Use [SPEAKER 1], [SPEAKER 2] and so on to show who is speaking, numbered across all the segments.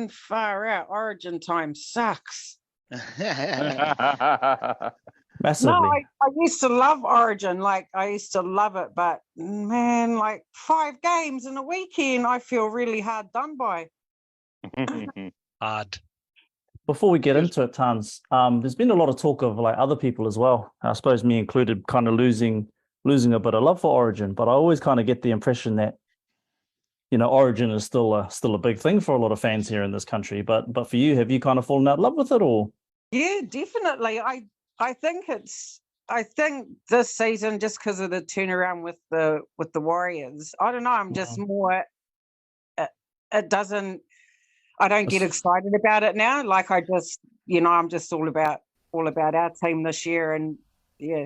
[SPEAKER 1] man, far out. Origin time sucks.
[SPEAKER 2] Massively.
[SPEAKER 1] No, I used to love Origin. Like, I used to love it. But, man, like 5 games in a weekend, I feel really hard done by.
[SPEAKER 3] Hard.
[SPEAKER 2] Before we get into it, Tans, there's been a lot of talk of like other people as well. I suppose me included, kind of losing a bit of love for Origin. But I always kind of get the impression that, you know, Origin is still a big thing for a lot of fans here in this country. But for you, have you kind of fallen out of love with it, or?
[SPEAKER 1] Yeah, definitely. I think this season, just because of the turnaround with the Warriors, I don't know. I'm just more. It doesn't. I don't get excited about it now. Like I just, you know, I'm just all about our team this year, and yeah.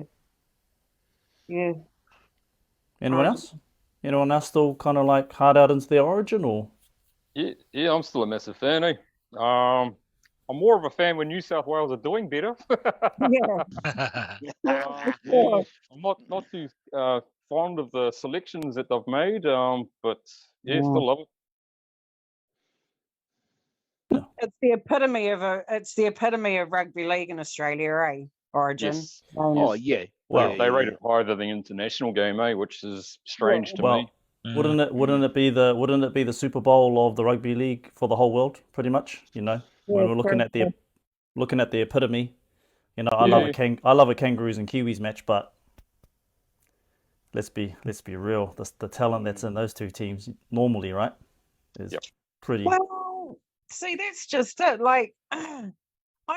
[SPEAKER 2] Anyone else? Anyone else still kind of like hard out into the Origin, or?
[SPEAKER 4] Yeah, I'm still a massive fan. I'm more of a fan when New South Wales are doing better. I'm not too fond of the selections that they've made, but still love it.
[SPEAKER 1] It's the epitome of rugby league in Australia, eh? Origin.
[SPEAKER 4] Yes.
[SPEAKER 5] Oh yeah.
[SPEAKER 4] Well, they rate it higher than the international game, which is strange to me.
[SPEAKER 2] Wouldn't it be the Super Bowl of the rugby league for the whole world, pretty much? You know, when we're looking at the epitome. You know, I love a Kangaroos and Kiwis match, but let's be real. The talent that's in those two teams normally, right, is pretty.
[SPEAKER 1] Well, see, that's just it. Like, I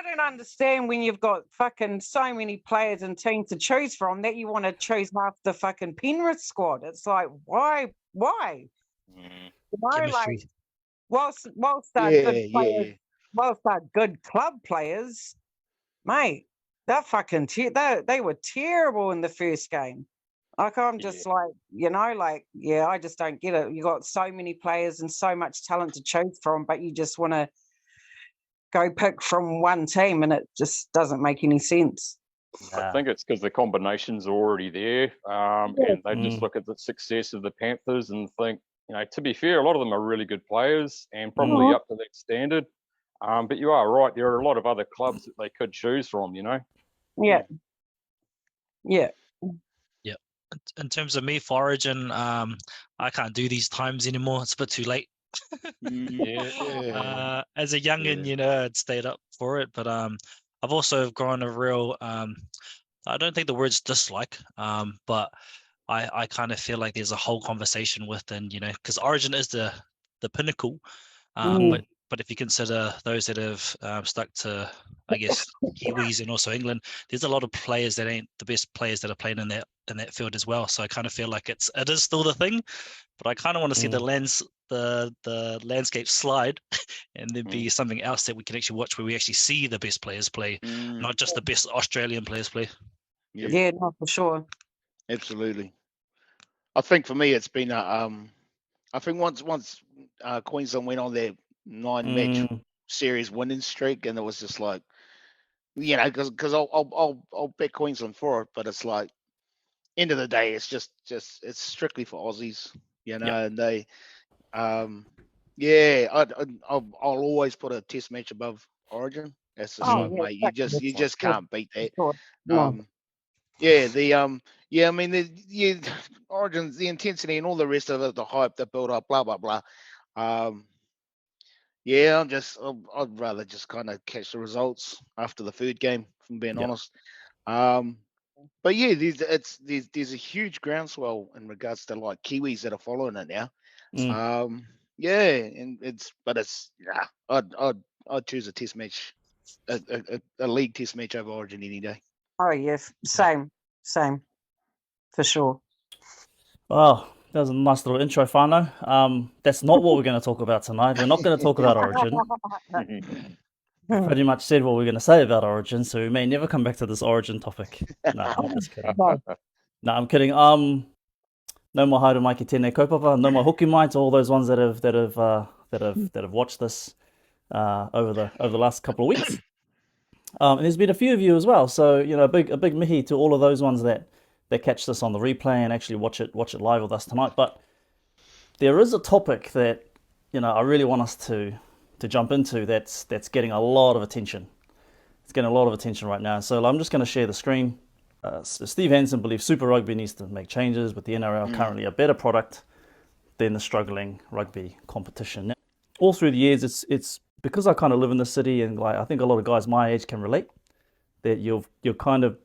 [SPEAKER 1] don't understand when you've got fucking so many players and teams to choose from that you want to choose half the fucking Penrith squad. It's like, why? You know, like, whilst they're good club players, mate, they're fucking they were terrible in the first game. Like, I'm just like, you know, like, I just don't get it. You got so many players and so much talent to choose from, but you just want to go pick from one team, and it just doesn't make any sense.
[SPEAKER 4] I think it's because the combinations are already there, and they just look at the success of the Panthers and think, you know, to be fair, a lot of them are really good players and probably up to that standard. But you are right, there are a lot of other clubs that they could choose from, you know.
[SPEAKER 1] Yeah.
[SPEAKER 3] In terms of me for Origin, I can't do these times anymore. It's a bit too late. As a youngin, you know, I'd stayed up for it, but I've also grown a real I don't think the word's dislike, but I kind of feel like there's a whole conversation within, you know, because Origin is the pinnacle, but if you consider those that have stuck to, I guess, Kiwis and also England, there's a lot of players that ain't the best players that are playing in that field as well. So I kind of feel like it is still the thing, but I kind of want to see the landscape slide, and there be something else that we can actually watch where we actually see the best players play, not just the best Australian players play.
[SPEAKER 1] Yeah, no, for sure.
[SPEAKER 5] Absolutely. I think for me, it's been I think once Queensland went on their 9-match series winning streak, and it was just like, you know, because I'll bet Queensland for it, but it's like, end of the day, it's just it's strictly for Aussies, you know, and they, I'll always put a test match above Origin. That's just mate, you just can't beat that. I mean, the Origins, the intensity and all the rest of it, the hype, the build up, blah blah blah. I'd rather just kind of catch the results after the third game, if I'm being honest. But yeah, there's a huge groundswell in regards to like Kiwis that are following it now. I'd choose a test match, a league test match over Origin any day.
[SPEAKER 1] Oh yes, same, for sure.
[SPEAKER 2] Oh, that was a nice little intro, Whānau. That's not what we're going to talk about tonight. We're not going to talk about Origin. Pretty much said what we're going to say about Origin, so we may never come back to this Origin topic. No, I'm just kidding. No, I'm kidding. No more haere mai ki tēnei kaupapa, no more hoki mai to all those ones that have watched this over the last couple of weeks. And there's been a few of you as well, so you know, a big mihi to all of those ones that catch this on the replay and actually watch it live with us tonight. But there is a topic that, you know, I really want us to to jump into that's getting a lot of attention. It's getting a lot of attention right now. So I'm just going to share the screen. So Steve Hansen believes Super Rugby needs to make changes, with the NRL currently a better product than the struggling rugby competition. Now, all through the years, it's because I kind of live in the city, and like I think a lot of guys my age can relate, that you're kind of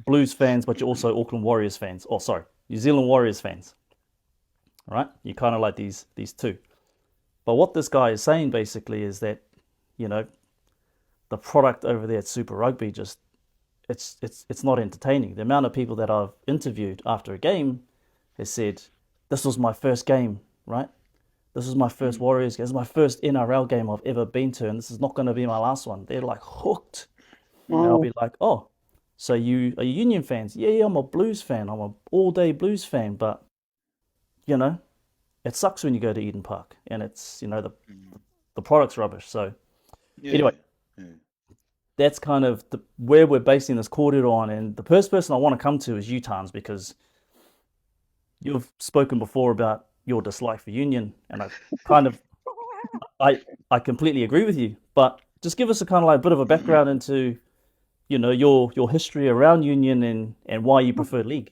[SPEAKER 2] Blues fans, but you're also Auckland Warriors fans. Oh, sorry, New Zealand Warriors fans. Right? You kind of like these two. But what this guy is saying basically is that, you know, the product over there at Super Rugby just it's not entertaining. The amount of people that I've interviewed after a game has said, "This was my first game, right? This is my first Warriors game. This is my first NRL game I've ever been to, and this is not going to be my last one." They're like hooked. And I'll be like, "Oh, so are you Union fans?" Yeah, I'm a Blues fan. I'm a all-day Blues fan, but you know, it sucks when you go to Eden Park, and it's, you know, the product's rubbish. So anyway, that's kind of where we're basing this cordial on. And the first person I want to come to is you, Tarns, because you've spoken before about your dislike for Union, and I kind of I completely agree with you. But just give us a kind of like bit of a background into, you know, your history around Union and why you prefer league.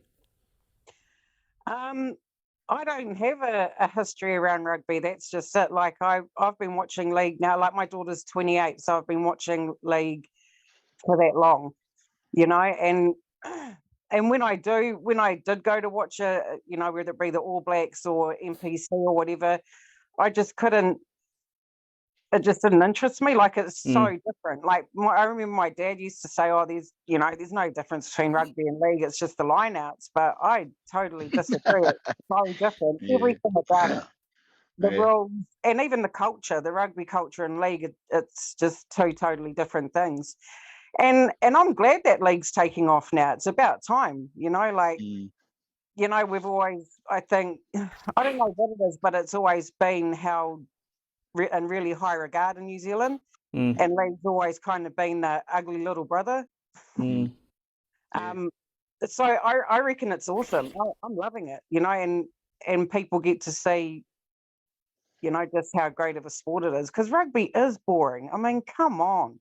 [SPEAKER 1] I don't have a history around rugby. That's just it. Like I've been watching league now. Like my daughter's 28, so I've been watching league for that long, you know. And when I did go to watch you know, whether it be the All Blacks or NPC or whatever, I just couldn't. It just didn't interest me. Like, it's so different. Like, I remember my dad used to say, "Oh, there's no difference between rugby and league. It's just the lineouts." But I totally disagree. It's so different. Everything about it, the rules, and even the culture, the rugby culture and league, it's just two totally different things. And I'm glad that league's taking off now. It's about time, you know. Like, you know, we've always, I think, I don't know what it is, but it's always been held in really high regard in New Zealand, and league's always kind of been the ugly little brother. So I reckon it's awesome. I'm loving it, you know, and people get to see, you know, just how great of a sport it is, because rugby is boring. I mean, come on.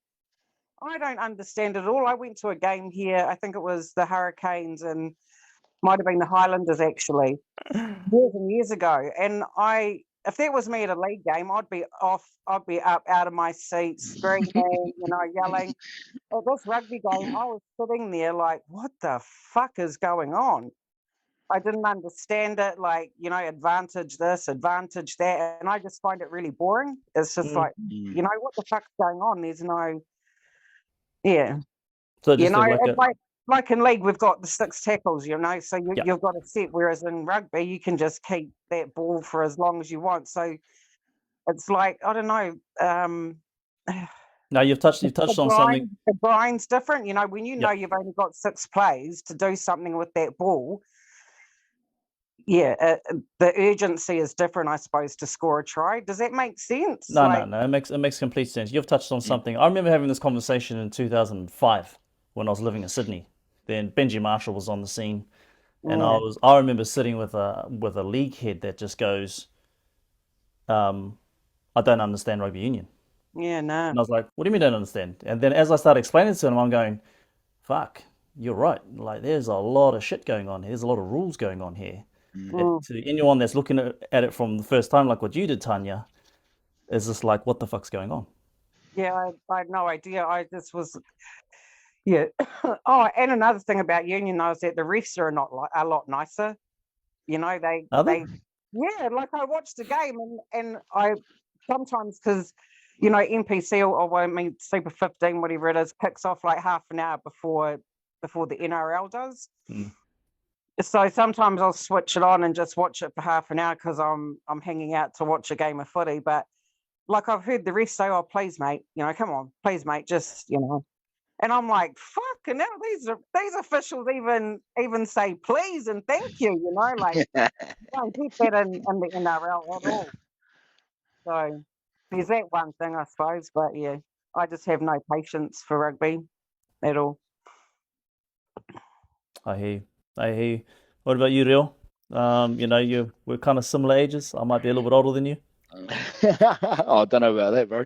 [SPEAKER 1] I don't understand it at all. I went to a game here, I think it was the Hurricanes and might have been the Highlanders actually, years and years ago, and if that was me at a league game, I'd be up out of my seat, screaming, you know, yelling. At this rugby game, I was sitting there like, what the fuck is going on? I didn't understand it, like, you know, advantage this, advantage that, and I just find it really boring. It's just like, you know, what the fuck's going on? There's no,
[SPEAKER 2] So
[SPEAKER 1] you
[SPEAKER 2] just
[SPEAKER 1] know, like in league, we've got the 6 tackles, you know, so you've got a set, whereas in rugby, you can just keep that ball for as long as you want. So it's like, I don't know.
[SPEAKER 2] Now you've touched on something.
[SPEAKER 1] The grind's different, you know, when you know you've only got 6 plays to do something with that ball. The urgency is different, I suppose, to score a try. Does that make sense?
[SPEAKER 2] No, it makes complete sense. You've touched on something. I remember having this conversation in 2005 when I was living in Sydney. Then Benji Marshall was on the scene, and I remember sitting with a league head that just goes, "I don't understand rugby union."
[SPEAKER 1] Yeah, no.
[SPEAKER 2] And I was like, "What do you mean don't understand?" And then as I started explaining to him, I'm going, "Fuck, you're right. Like, there's a lot of shit going on here. There's a lot of rules going on here." And to anyone that's looking at it from the first time, like what you did, Tanya, is just like, what the fuck's going on?
[SPEAKER 1] Yeah, I had no idea. I just was, Oh, and another thing about union though is that the refs are a lot nicer. You know, they like I watched the game and I sometimes, because, you know, NPC or I mean Super 15, whatever it is, kicks off like half an hour before the NRL does. So sometimes I'll switch it on and just watch it for half an hour because I'm hanging out to watch a game of footy. But like I've heard the refs say, "Oh, please, mate, you know, come on, please, mate, just, you know." And I'm like, fucking hell, these officials even say please and thank you, you know, like don't get that in the NRL at all. So there's that one thing, I suppose. But yeah, I just have no patience for rugby at all.
[SPEAKER 2] I hear you. What about you, Real? You know, we're kind of similar ages. I might be a little bit older than you.
[SPEAKER 5] Oh, I don't know about that, bro.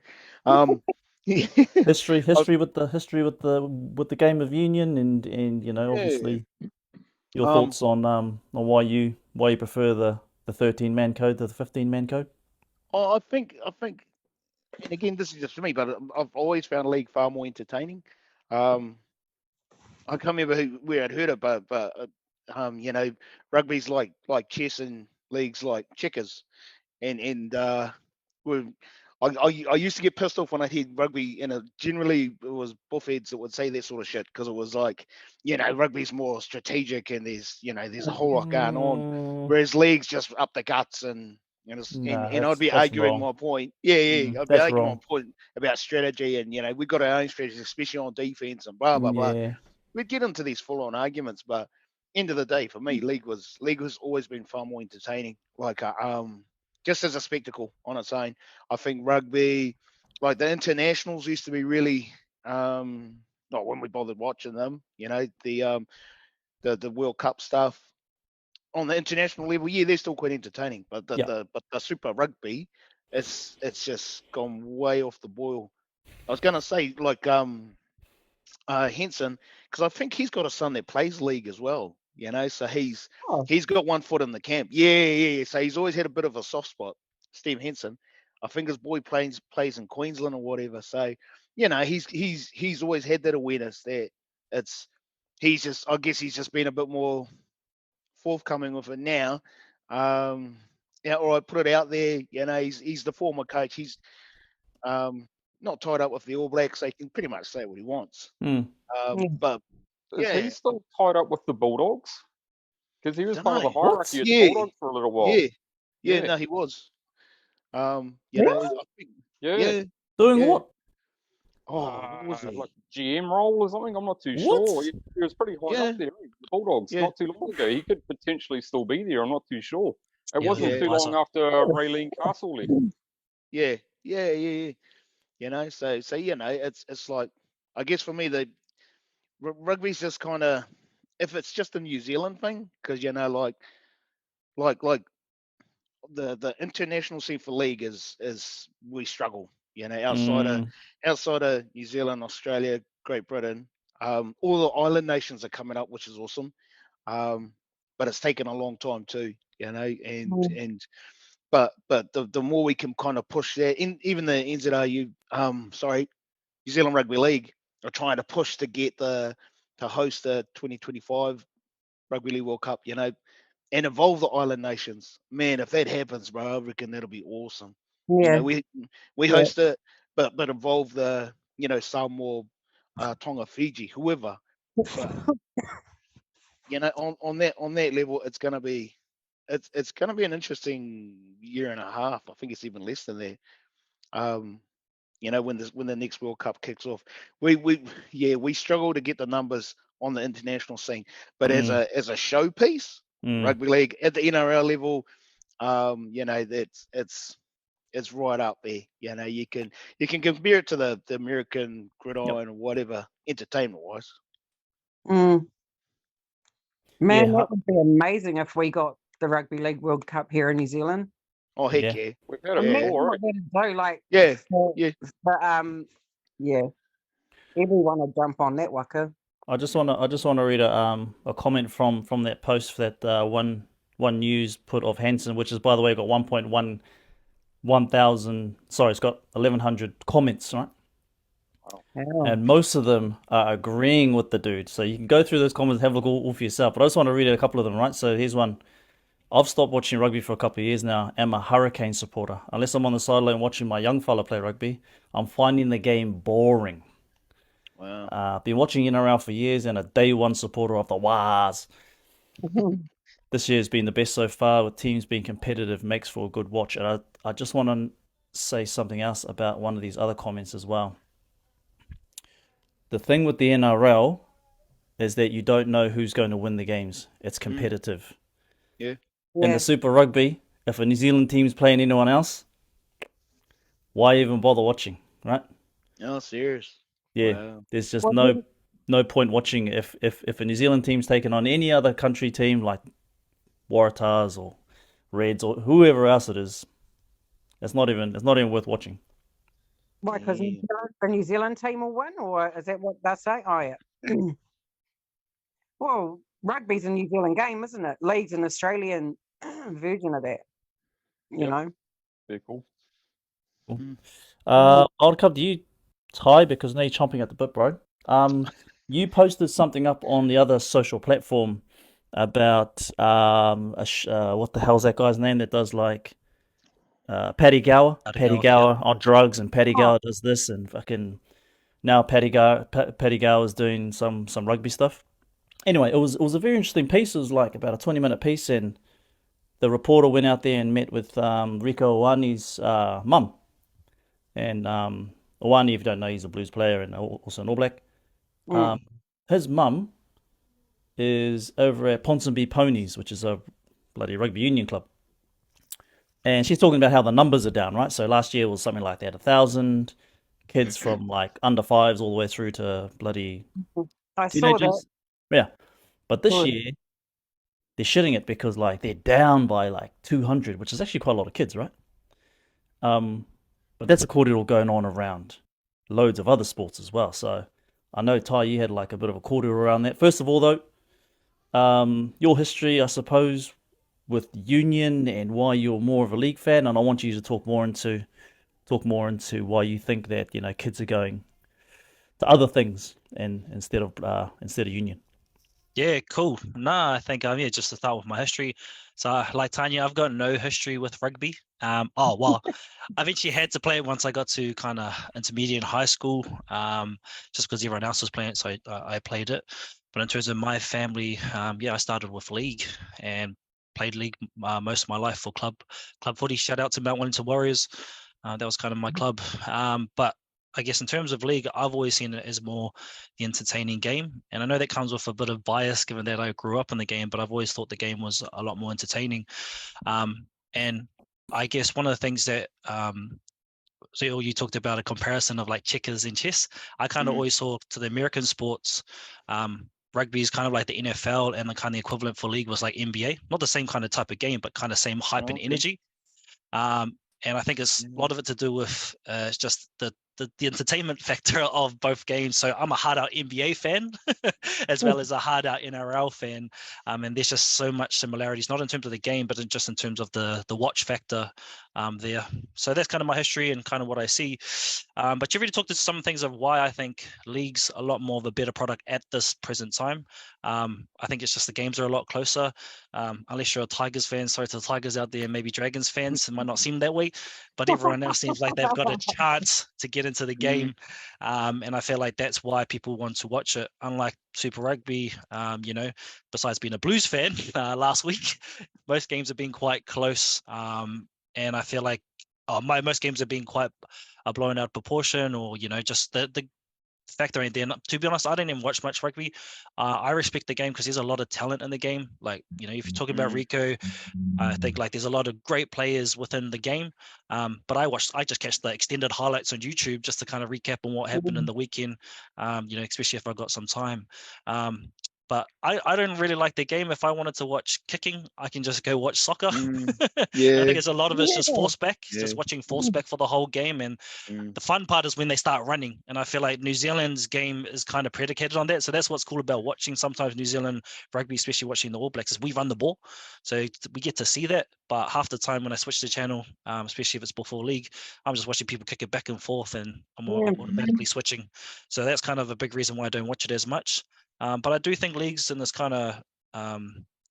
[SPEAKER 2] History with the game of union, and you know,
[SPEAKER 5] Yeah.
[SPEAKER 2] obviously your
[SPEAKER 5] Um,
[SPEAKER 2] thoughts on why you prefer the 13-man code to the 15-man code.
[SPEAKER 5] I think, and again, this is just for me, but I've always found league far more entertaining. I can't remember where I'd heard it, but you know, rugby's like chess and leagues like checkers, and we I used to get pissed off when I heard rugby, and generally it was buffheads that would say that sort of shit because it was like, you know, rugby's more strategic and there's a whole lot going on, whereas leagues just up the guts and I'd be
[SPEAKER 2] That's
[SPEAKER 5] arguing
[SPEAKER 2] wrong.
[SPEAKER 5] my point. Yeah, I'd be
[SPEAKER 2] That's
[SPEAKER 5] arguing my
[SPEAKER 2] wrong.
[SPEAKER 5] point about strategy and we've got our own strategy, especially on defense and blah blah blah.
[SPEAKER 2] Yeah.
[SPEAKER 5] We'd get into these full on arguments, but end of the day, for me, league has always been far more entertaining. Like just as a spectacle on its own. I think rugby, like the internationals, used to be really not when we bothered watching them. You know, the World Cup stuff on the international level, yeah, they're still quite entertaining. But the Super Rugby, it's just gone way off the boil. I was gonna say like Hansen, because I think he's got a son that plays league as well. You know, so he's got one foot in the camp. Yeah. So he's always had a bit of a soft spot, Steve Hansen. I think his boy plays in Queensland or whatever. So, you know, he's always had that awareness that I guess he's just been a bit more forthcoming with it now. Or I put it out there. You know, he's the former coach. He's not tied up with the All Blacks. So he can pretty much say what he wants. But
[SPEAKER 4] Is he still tied up with the Bulldogs? Because he was part of the hierarchy at the Bulldogs for a little while.
[SPEAKER 5] Yeah, no, he was. You
[SPEAKER 1] Really?
[SPEAKER 5] know, I think,
[SPEAKER 4] Yeah.
[SPEAKER 2] Doing what?
[SPEAKER 5] what was he?
[SPEAKER 4] Like GM role or something? I'm not too
[SPEAKER 2] What?
[SPEAKER 4] sure. He was pretty high up there. The Bulldogs, not too long ago. He could potentially still be there. I'm not too sure. It wasn't too long after Raylene Castle left.
[SPEAKER 5] Yeah. You know, so you know, it's like, I guess for me, the rugby's just kind of, if it's just a New Zealand thing, because you know, like the international scene for league is we struggle. You know, outside of New Zealand, Australia, Great Britain, all the island nations are coming up, which is awesome. But it's taken a long time too. You know, but the more we can kind of push there, even the NZRU, New Zealand Rugby League are trying to push to get to host the 2025 Rugby League World Cup, you know, and involve the island nations. Man, if that happens, bro, I reckon that'll be awesome. You know, we host it, but involve the, you know, Samoa, Tonga, Fiji, whoever. But, you know, on that level, it's gonna be an interesting year and a half. I think it's even less than that. You know, when the next World Cup kicks off, we struggle to get the numbers on the international scene, but as a showpiece, rugby league at the NRL level, you know, it's right up there. You know, you can compare it to the American gridiron or whatever, entertainment wise.
[SPEAKER 1] Man, that would be amazing if we got the Rugby League World Cup here in New Zealand.
[SPEAKER 5] Oh heck yeah!
[SPEAKER 4] We've had it before, right?
[SPEAKER 1] Everyone would jump on that waka.
[SPEAKER 2] I just want to read a comment from that post that one news put of Hansen, which is, by the way, got 1,000. Sorry, it's got 1,100 comments, right? And most of them are agreeing with the dude. So you can go through those comments, have a look all for yourself. But I just want to read a couple of them, right? So here's one. I've stopped watching rugby for a couple of years now. I'm a Hurricane supporter. Unless I'm on the sideline watching my young fella play rugby, I'm finding the game boring.
[SPEAKER 5] Wow.
[SPEAKER 2] Been watching NRL for years and a day one supporter of the Wars. This year has been the best so far, with teams being competitive, makes for a good watch. And I just want to say something else about one of these other comments as well. The thing with the NRL is that you don't know who's going to win the games. It's competitive.
[SPEAKER 5] Yeah.
[SPEAKER 2] In the Super Rugby, if a New Zealand team's playing anyone else, why even bother watching, right?
[SPEAKER 5] No, serious.
[SPEAKER 2] Yeah,
[SPEAKER 5] wow.
[SPEAKER 2] There's just no point watching if a New Zealand team's taken on any other country team like Waratahs or Reds or whoever else it is. It's not even worth watching.
[SPEAKER 1] Why? Because
[SPEAKER 5] Yeah.
[SPEAKER 1] the New Zealand team will win, or is that what they're saying? Oh, yeah. Well, rugby's a New Zealand game, isn't it? League's an Australian version of that. You
[SPEAKER 4] Yep.
[SPEAKER 1] know.
[SPEAKER 4] Very cool.
[SPEAKER 2] World Cup, do you tie, because now you're chomping at the bit, bro? You posted something up on the other social platform about what the hell's that guy's name that does like Paddy Gower on drugs, and Paddy Gower does this, and fucking now Paddy Gower is doing some rugby stuff. Anyway, it was a very interesting piece. It was like about a 20-minute piece, and the reporter went out there and met with Rieko Ioane's mum. And Ioane, if you don't know, he's a Blues player and also an All Black. His mum is over at Ponsonby Ponies, which is a bloody rugby union club. And she's talking about how the numbers are down, right? So last year was something like they had 1,000 kids from like under fives all the way through to bloody teenagers. Yeah. But this year, they're shitting it because like they're down by like 200, which is actually quite a lot of kids, right? But that's a cordial going on around loads of other sports as well. So I know, Ty, you had like a bit of a cordial around that. First of all, though, your history, I suppose, with union and why you're more of a league fan, and I want you to talk more into why you think that, you know, kids are going to other things and instead of union.
[SPEAKER 3] Yeah, cool. Nah, I think just to start with my history. So like Tanya, I've got no history with rugby. I've actually had to play it once I got to kind of intermediate and high school, just because everyone else was playing it, so I played it. But in terms of my family, I started with league and played league most of my life for club footy. Shout out to Mount Wellington Warriors. That was kind of my club. But I guess in terms of league, I've always seen it as more the entertaining game. And I know that comes with a bit of bias given that I grew up in the game, but I've always thought the game was a lot more entertaining. And I guess one of the things that, so you talked about a comparison of like checkers and chess. I kind of always saw to the American sports, rugby is kind of like the NFL, and the kind of equivalent for league was like NBA. Not the same kind of type of game, but kind of same hype and energy. And I think it's a lot of it to do with just the entertainment factor of both games. So I'm a hard-out NBA fan as well as a hard-out NRL fan. And there's just so much similarities, not in terms of the game, but just in terms of the watch factor there. So that's kind of my history and kind of what I see. But you've already talked to some things of why I think league's a lot more of a better product at this present time. I think it's just the games are a lot closer. Unless you're a Tigers fan, sorry to the Tigers out there, maybe Dragons fans, it might not seem that way, but everyone else seems like they've got a chance to get into the game. And I feel like that's why people want to watch it. Unlike Super Rugby, besides being a Blues fan last week, most games have been quite close. And I feel like most games have been quite blown out of proportion, or, just the factor in there. To be honest, I didn't even watch much rugby. I respect the game because there's a lot of talent in the game. Like, if you're talking about Rieko, I think like there's a lot of great players within the game. But I just catch the extended highlights on YouTube just to kind of recap on what happened in the weekend, especially if I got some time. But I don't really like the game. If I wanted to watch kicking, I can just go watch soccer. I think it's a lot of it's just force back, just watching force back for the whole game. And the fun part is when they start running. And I feel like New Zealand's game is kind of predicated on that. So that's what's cool about watching sometimes New Zealand rugby, especially watching the All Blacks, is we run the ball. So we get to see that. But half the time when I switch the channel, especially if it's before league, I'm just watching people kick it back and forth, and I'm automatically switching. So that's kind of a big reason why I don't watch it as much. But I do think league's in this kind of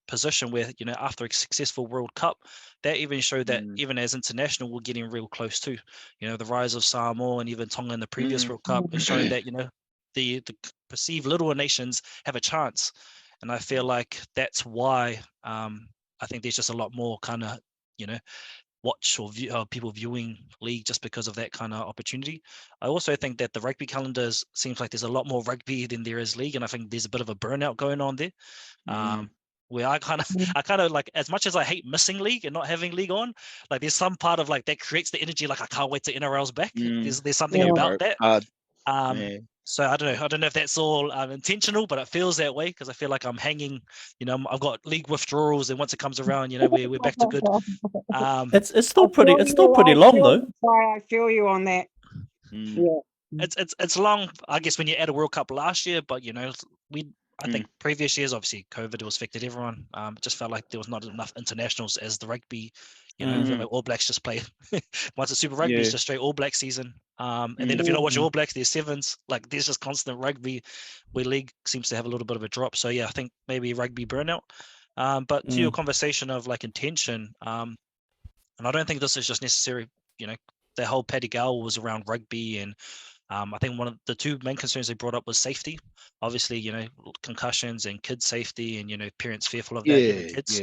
[SPEAKER 3] position where, after a successful World Cup, that even showed that even as international, we're getting real close to, the rise of Samoa and even Tonga in the previous World Cup is showing that, the perceived little nations have a chance. And I feel like that's why I think there's just a lot more kind of, watch or people viewing league just because of that kind of opportunity. I also think that the rugby calendars seems like there's a lot more rugby than there is league, and I think there's a bit of a burnout going on there. Where I kind of like, as much as I hate missing league and not having league on, like there's some part of like that creates the energy. Like I can't wait till NRL's back. There's something about that. So I don't know if that's all intentional, but it feels that way because I feel like I'm hanging. I've got league withdrawals, and once it comes around, we're back to good.
[SPEAKER 2] It's still pretty long though.
[SPEAKER 1] I feel you on that. Yeah.
[SPEAKER 3] It's long, I guess, when you add a World Cup last year, but I think previous years, obviously, COVID was affected everyone. It just felt like there was not enough internationals as the rugby. I feel like All Blacks just play once it's Super Rugby, it's just straight All Black season. And then if you're not watching All Blacks, there's sevens. Like there's just constant rugby. Where league seems to have a little bit of a drop. So yeah, I think maybe rugby burnout. But to your conversation of like intention, and I don't think this is just necessary. The whole Paddy Gowl was around rugby, and I think one of the two main concerns they brought up was safety. Obviously, concussions and kids safety, and parents fearful of that.
[SPEAKER 5] Yeah,
[SPEAKER 3] kids.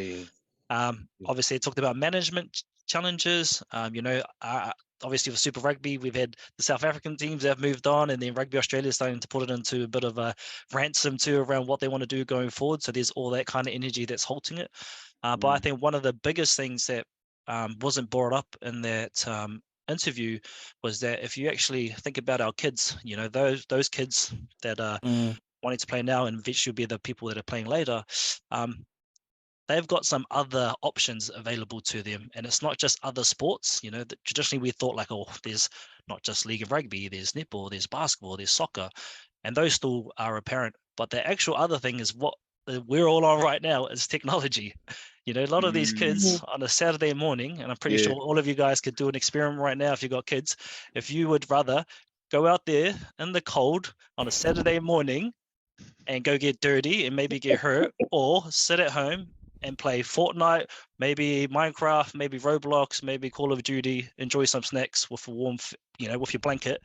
[SPEAKER 3] Obviously, it talked about management challenges. Obviously with Super Rugby, we've had the South African teams that have moved on, and then Rugby Australia is starting to put it into a bit of a ransom too around what they want to do going forward. So there's all that kind of energy that's halting it. But I think one of the biggest things that wasn't brought up in that interview was that if you actually think about our kids, those kids that are wanting to play now and eventually will be the people that are playing later, they've got some other options available to them, and it's not just other sports. That traditionally we thought like, oh, there's not just League of Rugby, there's netball, there's basketball, there's soccer, and those still are apparent. But the actual other thing is what we're all on right now is technology. A lot of these kids on a Saturday morning, and I'm pretty sure all of you guys could do an experiment right now if you've got kids, if you would rather go out there in the cold on a Saturday morning and go get dirty and maybe get hurt, or sit at home and play Fortnite, maybe Minecraft, maybe Roblox, maybe Call of Duty, enjoy some snacks with a warm, with your blanket.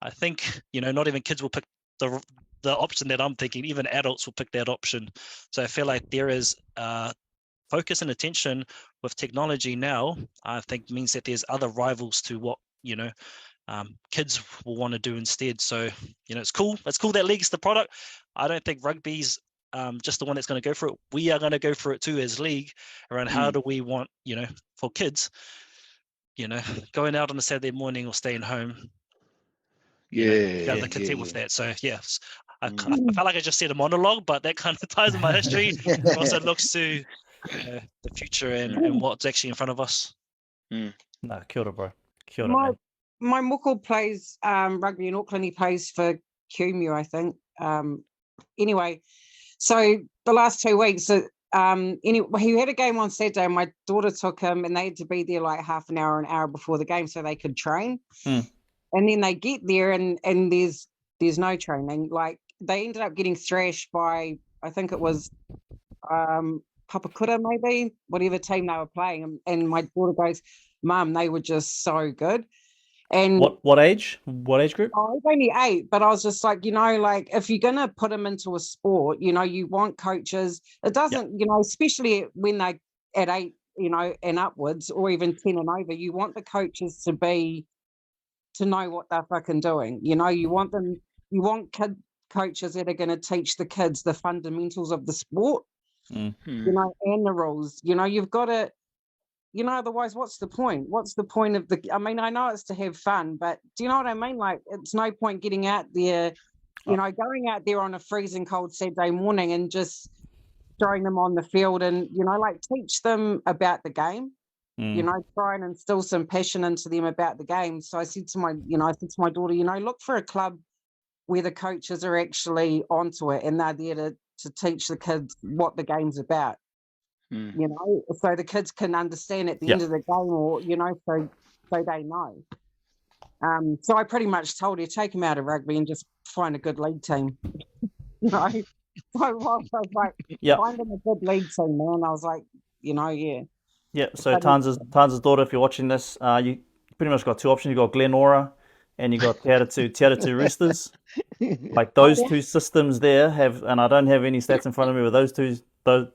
[SPEAKER 3] I think, not even kids will pick the option that I'm thinking, even adults will pick that option. So I feel like there is focus and attention with technology now, I think means that there's other rivals to what, kids will want to do instead. So, it's cool. It's cool that league's the product. I don't think rugby's just the one that's going to go for it. We are going to go for it too as league around how do we want, for kids, going out on a Saturday morning or staying home. They're content with that. So yes, I felt like I just said a monologue, but that kind of ties in my history. It also looks to the future and what's actually in front of us.
[SPEAKER 2] No, kia ora, bro. Kia ora, man.
[SPEAKER 1] My muckle plays rugby in Auckland. He plays for QMU, I think. Anyway, so the last 2 weeks, he had a game on Saturday, and my daughter took him, and they had to be there like half an hour before the game so they could train. And then they get there, and there's no training. Like, they ended up getting thrashed by, I think it was Papakura, maybe, whatever team they were playing. And my daughter goes, Mum, they were just so good. And
[SPEAKER 2] what age group?
[SPEAKER 1] I was only 8, but I was just like, if you're gonna put them into a sport, you want coaches. It doesn't, especially when they at 8, and upwards, or even 10 and over, you want the coaches to know what they're fucking doing. You want coaches that are going to teach the kids the fundamentals of the sport, and the rules. You've got to. Otherwise, what's the point? What's the point of I know it's to have fun, but do you know what I mean? Like, it's no point getting out there, going out there on a freezing cold Saturday morning and just throwing them on the field and, teach them about the game, try and instill some passion into them about the game. So I said to my daughter, look for a club where the coaches are actually onto it and they're there to teach the kids what the game's about. So the kids can understand at the end of the game, or so they know. So I pretty much told her, take him out of rugby and just find a good league team. So I was like, find him a good league team, man. I was like,
[SPEAKER 2] Yeah. So Tanza's daughter, if you're watching this, you pretty much got two options. You got Glenora and you got Te Aratu Roosters. Like those two systems there have, and I don't have any stats in front of me, but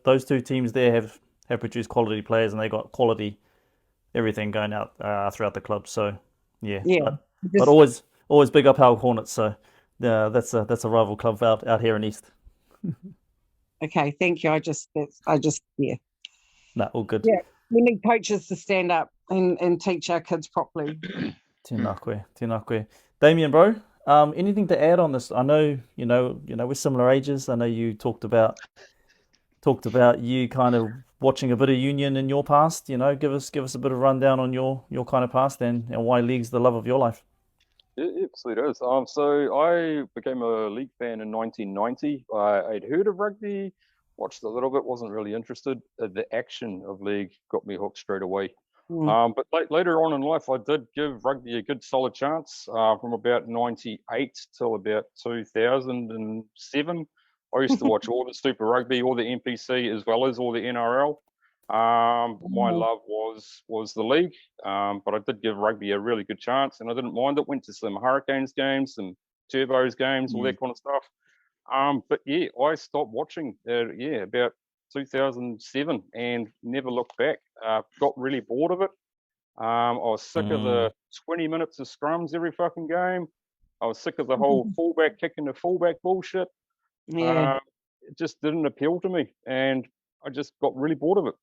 [SPEAKER 2] those two teams there have produced quality players, and they got quality everything going out throughout the club. So but always big up our Hornets. So that's a rival club out here in East.
[SPEAKER 1] Okay, thank you. I just
[SPEAKER 2] No, all good.
[SPEAKER 1] Yeah, we need coaches to stand up and teach our kids properly.
[SPEAKER 2] Tēnā koe. Damien, bro, Anything to add on this? I know, we're similar ages. I know you talked about you kind of watching a bit of Union in your past. Give us a bit of rundown on your kind of past and why league's the love of your life.
[SPEAKER 4] It absolutely is. So I became a league fan in 1990. I'd heard of rugby, watched a little bit, wasn't really interested. The action of league got me hooked straight away. But later on in life, I did give rugby a good solid chance from about 98 till about 2007. I used to watch all the Super Rugby, all the NPC, as well as all the NRL. My love was the league, but I did give rugby a really good chance, and I didn't mind it. Went to some Hurricanes games, some Turbos games, all that kind of stuff. But yeah, I stopped watching. About 2007, and never looked back. Got really bored of it. I was sick of the 20 minutes of scrums every fucking game. I was sick of the whole fullback kicking the fullback bullshit.
[SPEAKER 1] Yeah.
[SPEAKER 4] It just didn't appeal to me, and I just got really bored of it.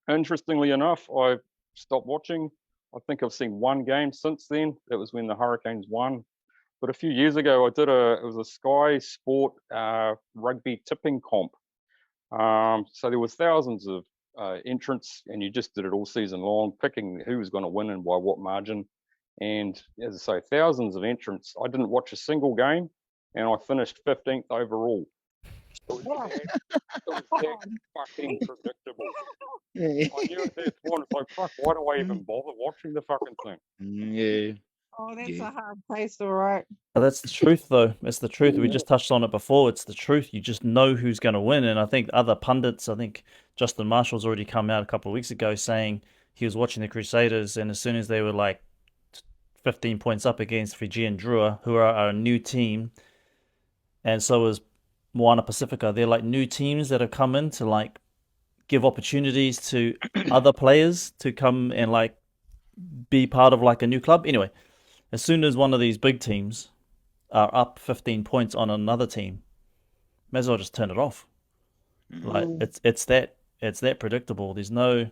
[SPEAKER 4] Interestingly enough, I stopped watching. I think I've seen one game since then. That was when the Hurricanes won. But a few years ago, it was a Sky Sport rugby tipping comp. So there was thousands of entrants, and you just did it all season long, picking who was going to win and by what margin. And as I say, thousands of entrants. I didn't watch a single game, and I finished 15th overall. It was that fucking predictable. I knew at that point, it's like, fuck, why do I even bother watching the fucking thing?
[SPEAKER 5] Yeah.
[SPEAKER 1] Oh, that's a hard taste, all right.
[SPEAKER 2] That's the truth, though. It's the truth. We just touched on it before. It's the truth. You just know who's going to win. And I think other pundits, Justin Marshall's already come out a couple of weeks ago saying he was watching the Crusaders, and as soon as they were like 15 points up against Fijian Drua, who are a new team, and so is Moana Pacifica, they're like new teams that have come in to like give opportunities to other players to come and like be part of like a new club. Anyway, as soon as one of these big teams are up 15 points on another team, may as well just turn it off. Like it's that predictable. There's no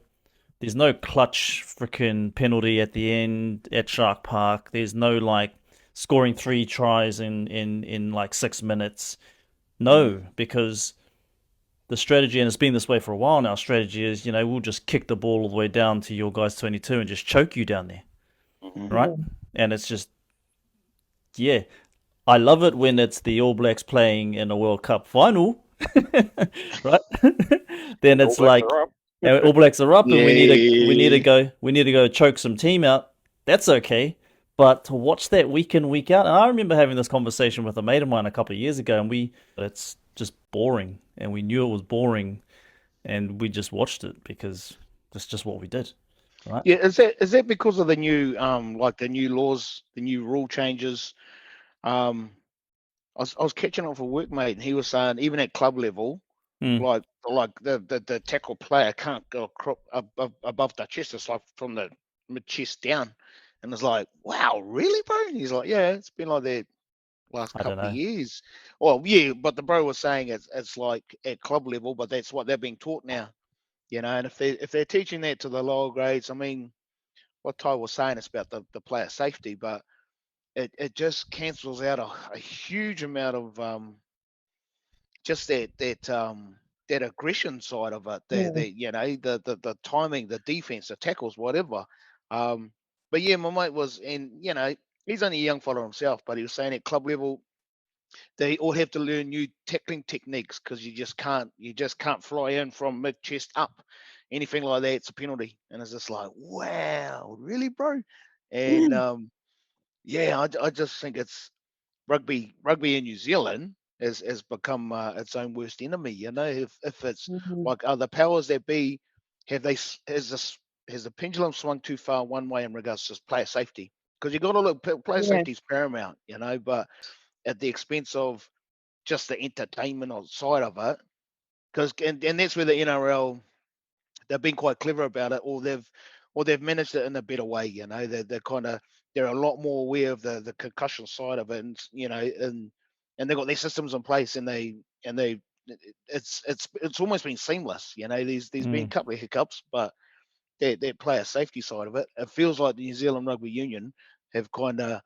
[SPEAKER 2] clutch freaking penalty at the end at Shark Park. There's no like scoring 3 tries in like 6 minutes. No, because the strategy, and it's been this way for a while now, strategy is, we'll just kick the ball all the way down to your guys 22 and just choke you down there. Right? And it's just, yeah. I love it when it's the All Blacks playing in a World Cup final, right? Then it's like All Blacks are up, and we need to go choke some team out. That's okay, but to watch that week in, week out, and I remember having this conversation with a mate of mine a couple of years ago, and it's just boring, and we knew it was boring, and we just watched it because that's just what we did. Right?
[SPEAKER 5] Yeah, is that because of the new like the new laws, the new rule changes? I was catching up with a workmate, and he was saying even at club level, like the tackle player can't go above the chest. It's like from the mid chest down, and it's like, wow, really, bro? And he's like, yeah, it's been like that last couple of years. Well, yeah, but the bro was saying it's like at club level, but that's what they're being taught now. And if they're teaching that to the lower grades, I mean, what Ty was saying is about the player safety, but it just cancels out a huge amount of just that aggression side of it. The timing, the defense, the tackles, whatever. But yeah, my mate was, and he's only a young fella himself, but he was saying at club level, they all have to learn new tackling techniques because you just can't fly in from mid chest up. Anything like that, it's a penalty. And it's just like, wow, really, bro? And I just think it's rugby in New Zealand has become its own worst enemy. If it's like other powers that be, has the pendulum swung too far one way in regards to player safety? Because you got to look, player safety is paramount, but at the expense of just the entertainment side of it. Because and that's where the NRL, they've been quite clever about it, or they've managed it in a better way. They're a lot more aware of the concussion side of it, and they've got their systems in place, and it's almost been seamless. There's been a couple of hiccups, but that player safety side of it feels like the New Zealand Rugby Union have kind of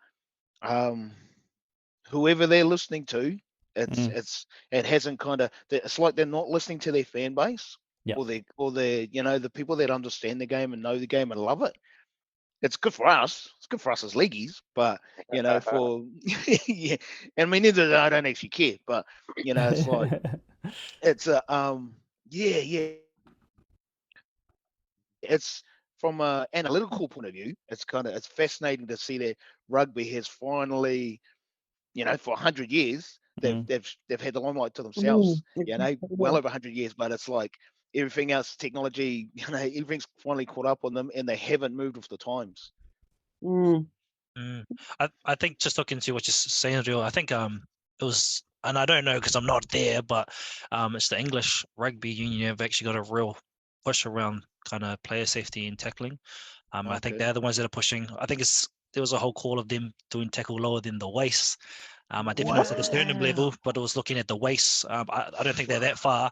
[SPEAKER 5] whoever they're listening to, it hasn't it's like they're not listening to their fan base or their the people that understand the game and know the game and love it. It's good for us. It's good for us as leagueies, but for yeah, and I mean, I don't actually care, but it's like it's a yeah. It's from an analytical point of view. It's fascinating to see that rugby has finally, for 100 years, they've had the limelight to themselves. Well over 100 years, but it's like everything else, technology, everything's finally caught up on them, and they haven't moved with the times.
[SPEAKER 3] I think just looking to what you're saying, Real, I think it was, and I don't know because I'm not there, but it's the English Rugby Union have actually got a real push around kind of player safety and tackling. I think they're the ones that are pushing. I think there was a whole call of them doing tackle lower than the waist. I definitely know it's at a certain level, but it was looking at the waist. I don't think they're that far.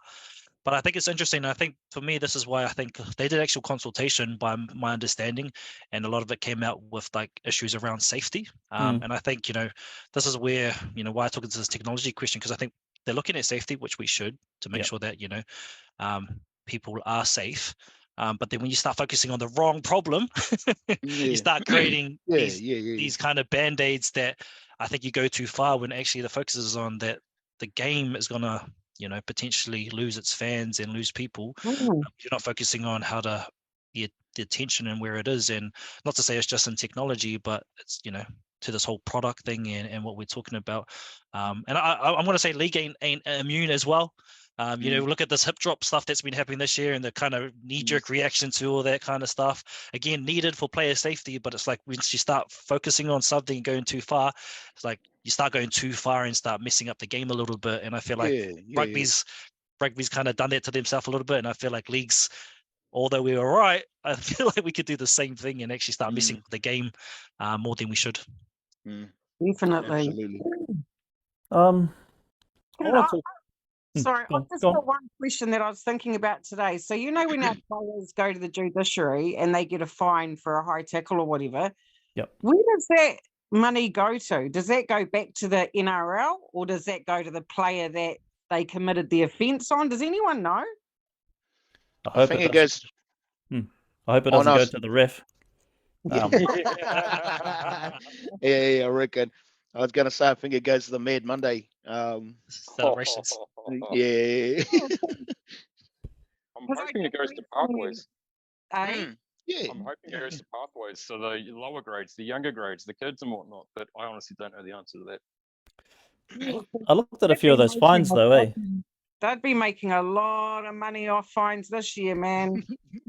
[SPEAKER 3] But I think it's interesting. I think for me, this is why I think they did actual consultation, by my understanding, and a lot of it came out with like issues around safety. And I think this is where why I took it to this technology question, because I think they're looking at safety, which we should, to make sure that people are safe. But then when you start focusing on the wrong problem, you start creating these kind of band-aids that I think you go too far, when actually the focus is on that the game is going to potentially lose its fans and lose people. You're not focusing on how to the attention and where it is, and not to say it's just in technology, but it's to this whole product thing and what we're talking about. And I'm going to say league ain't immune as well. Look at this hip drop stuff that's been happening this year and the kind of knee-jerk reaction to all that kind of stuff. Again, needed for player safety, but it's like once you start focusing on something and going too far, it's like you start going too far and start messing up the game a little bit. And I feel like rugby's kind of done that to themselves a little bit. And I feel like leagues, although we were right, I feel like we could do the same thing and actually start messing up the game more than we should.
[SPEAKER 1] Definitely. Sorry, I've just got one question that I was thinking about today. So, when our players go to the judiciary and they get a fine for a high tackle or whatever, where does that money go to? Does that go back to the NRL, or does that go to the player that they committed the offence on? Does anyone know?
[SPEAKER 5] I think it goes.
[SPEAKER 2] I hope it doesn't go to the ref.
[SPEAKER 5] I reckon. I was going to say, I think it goes to the Mad Monday
[SPEAKER 3] celebrations.
[SPEAKER 5] Yeah.
[SPEAKER 4] I'm hoping it goes to pathways.
[SPEAKER 5] Yeah.
[SPEAKER 4] I'm hoping it goes to pathways, so the lower grades, the younger grades, the kids and whatnot. But I honestly don't know the answer to that.
[SPEAKER 2] I looked at a few of those fines, though, eh?
[SPEAKER 1] They'd be making a lot of money off fines this year, man.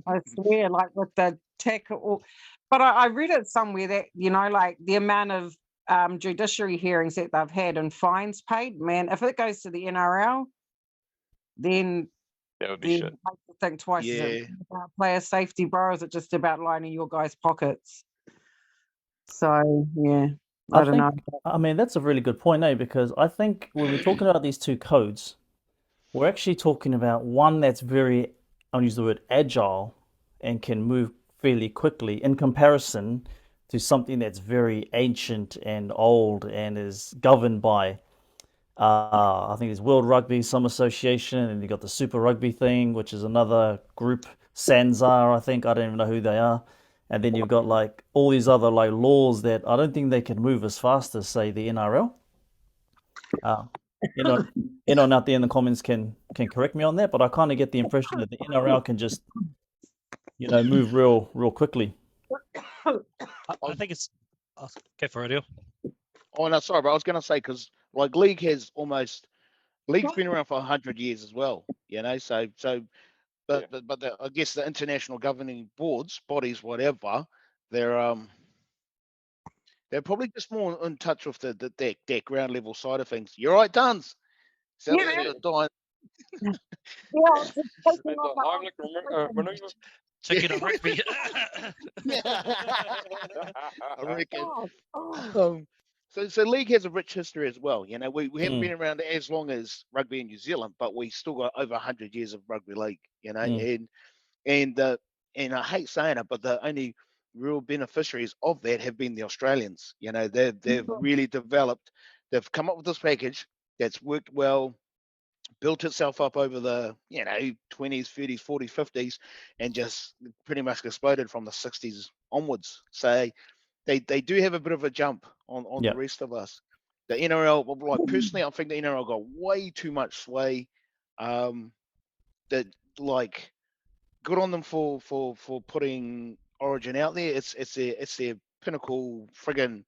[SPEAKER 1] I swear, like with the tackle. But I read it somewhere that, like the amount of judiciary hearings that they've had and fines paid, man, if it goes to the NRL, then
[SPEAKER 4] that would be shit.
[SPEAKER 1] I think twice. Is it about player safety, bro? Is it just about lining your guys' pockets? So, yeah, I don't know.
[SPEAKER 2] I mean, that's a really good point, eh? Because I think when we're talking about these two codes, we're actually talking about one that's very, I'll use the word agile, and can move fairly quickly in comparison to something that's very ancient and old and is governed by, I think there's World Rugby, some association, and you've got the Super Rugby thing, which is another group, SANZAAR, I think, I don't even know who they are. And then you've got like all these other like laws that I don't think they can move as fast as, say, the NRL. Anyone out there in the comments can correct me on that, but I kind of get the impression that the NRL can just, move real quickly.
[SPEAKER 3] I think it's okay for radio.
[SPEAKER 5] Oh no, sorry, but I was going to say, because like league's been around for 100 years as well, but I guess the international governing bodies, whatever, they're probably just more in touch with that ground level side of things. You're right, Duns. Dying.
[SPEAKER 3] Check it on rugby.
[SPEAKER 5] I reckon. So league has a rich history as well. We haven't been around as long as rugby in New Zealand, but we still got over 100 years of rugby league. And I hate saying it, but the only real beneficiaries of that have been the Australians. They've really developed they've come up with this package that's worked well, built itself up over the 20s, 30s, 40s, 50s, and just pretty much exploded from the 60s onwards. So they do have a bit of a jump on the rest of us. The NRL, like personally, I think the NRL got way too much sway. That like good on them for putting Origin out there. It's their pinnacle friggin'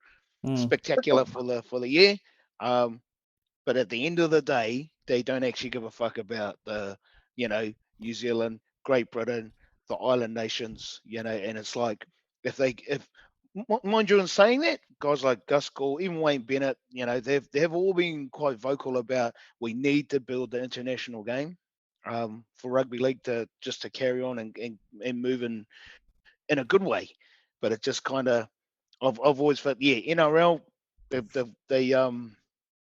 [SPEAKER 5] spectacular for the year. But at the end of the day, they don't actually give a fuck about the New Zealand, Great Britain, the island nations, and it's like if mind you in saying that, guys like Gus Gould, even Wayne Bennett, they've all been quite vocal about we need to build the international game for rugby league to carry on and move in a good way. But it just kind of I've always felt NRL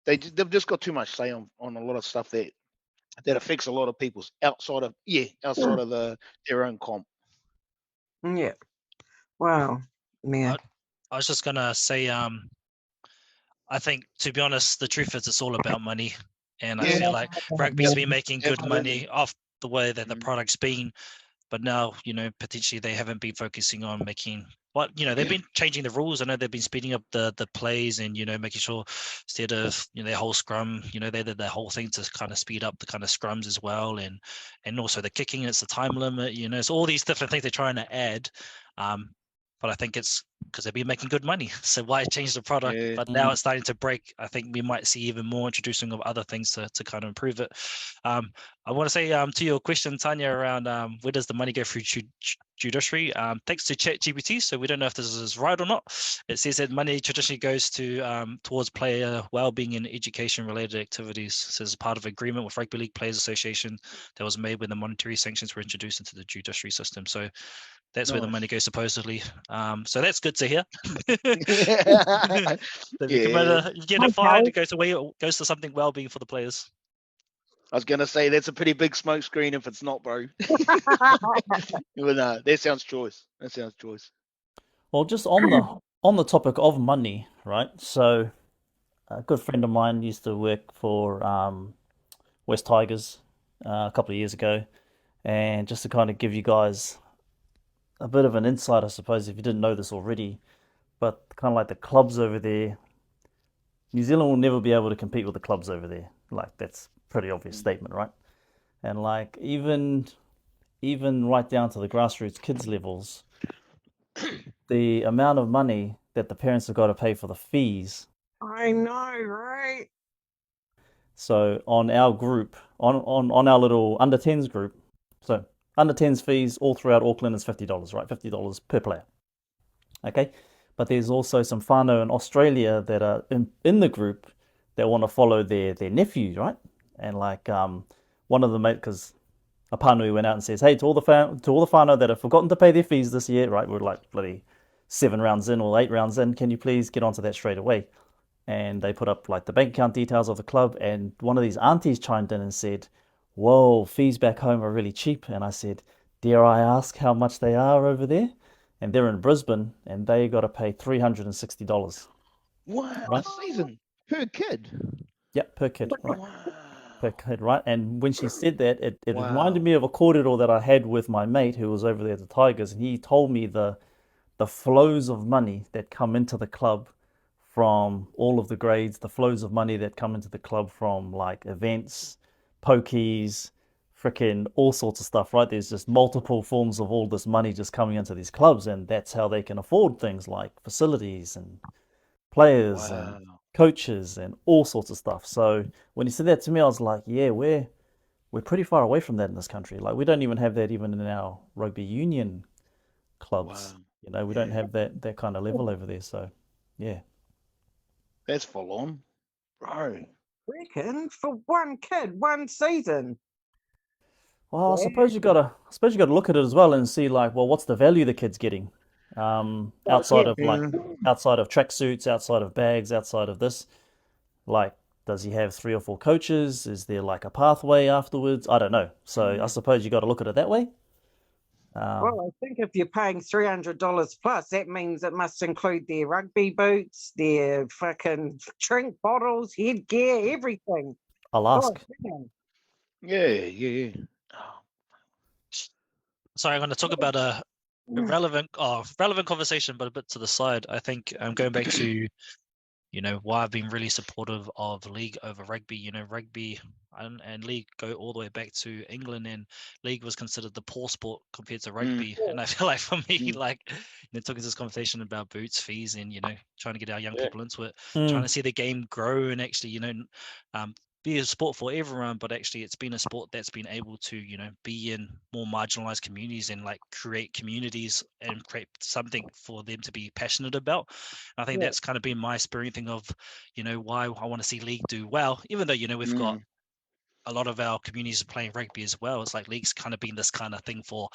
[SPEAKER 5] they've just got too much say on a lot of stuff that affects a lot of people's outside of their own comp.
[SPEAKER 1] Yeah. Wow. Yeah.
[SPEAKER 3] I was just gonna say, I think to be honest, the truth is it's all about money, and I feel like rugby's been making good money off the way that the product's been, but now potentially they haven't been focusing on making. They've been changing the rules. I know they've been speeding up the plays and making sure instead of their whole scrum, they did their whole thing to kind of speed up the kind of scrums as well, and also the kicking. It's the time limit. It's all these different things they're trying to add. But I think it's because they've been making good money. So why change the product?
[SPEAKER 5] Yeah.
[SPEAKER 3] But now it's starting to break. I think we might see even more introducing of other things to kind of improve it. I want to say to your question, Tanya, around where does the money go through judiciary? Thanks to ChatGPT, so we don't know if this is right or not. It says that money traditionally goes to towards player well-being and education-related activities. So as part of agreement with Rugby League Players Association that was made when the monetary sanctions were introduced into the judiciary system. So that's where the money goes supposedly. So that's good to hear. So if you get a fine, it goes to something well-being for the players.
[SPEAKER 5] I was gonna say that's a pretty big smoke screen if it's not, bro. But that sounds choice.
[SPEAKER 2] Well, just on the topic of money, right? So a good friend of mine used to work for West Tigers a couple of years ago, and just to kind of give you guys a bit of an insight, I suppose, if you didn't know this already, but kind of like the clubs over there, New Zealand will never be able to compete with the clubs over there. Like, that's a pretty obvious statement, right? And like even right down to the grassroots kids levels, the amount of money that the parents have got to pay for the fees.
[SPEAKER 1] I know, right?
[SPEAKER 2] So on our group, on our little under 10s group, so under 10s fees all throughout Auckland is $50, right? $50 per player. Okay, but there's also some whānau in Australia that are in the group that want to follow their nephew, right? And like one of the mates, because a pānui went out and says, hey, to all the whānau that have forgotten to pay their fees this year, right? We're like bloody 7 rounds in or 8 rounds in. Can you please get onto that straight away? And they put up like the bank account details of the club, and one of these aunties chimed in and said, whoa, fees back home are really cheap. And I said, dare I ask how much they are over there? And they're in Brisbane, and they got to pay $360.
[SPEAKER 5] Wow,
[SPEAKER 2] right?
[SPEAKER 5] a season per kid.
[SPEAKER 2] Yeah, per kid, right?
[SPEAKER 5] Wow.
[SPEAKER 2] Per kid, right? And when she said that, it reminded me of a cordial that I had with my mate who was over there at the Tigers, and he told me the flows of money that come into the club from all of the grades, the flows of money that come into the club from like events, pokies, freaking all sorts of stuff, right? There's just multiple forms of all this money just coming into these clubs, and that's how they can afford things like facilities and players and coaches and all sorts of stuff. So when he said that to me, I was like, yeah, we're pretty far away from that in this country. Like, we don't even have that even in our rugby union clubs. We don't have that kind of level over there. So yeah,
[SPEAKER 5] that's full on, bro.
[SPEAKER 1] Reckon for one kid, one season.
[SPEAKER 2] Well, I suppose you gotta look at it as well and see like, well, what's the value the kid's getting outside of tracksuits, outside of bags, outside of this. Like, does he have 3 or 4 coaches? Is there like a pathway afterwards? I don't know. So I suppose you got to look at it that way.
[SPEAKER 1] Well, I think if you're paying $300 plus, that means it must include their rugby boots, their fucking drink bottles, headgear, everything.
[SPEAKER 2] I'll ask.
[SPEAKER 1] Oh,
[SPEAKER 5] Yeah.
[SPEAKER 3] Sorry, I'm going to talk about a relevant conversation, but a bit to the side. I think I'm going back to, why I've been really supportive of league over rugby. Rugby and league go all the way back to England, and league was considered the poor sport compared to rugby. And I feel like for me, talking this conversation about boots, fees, and trying to get our young people into it, trying to see the game grow and actually, be a sport for everyone, but actually it's been a sport that's been able to, be in more marginalized communities and create communities and create something for them to be passionate about. And I think that's kind of been my spirit thing of, why I want to see league do well, even though, we've got a lot of our communities playing rugby as well. It's like league's kind of been this kind of thing for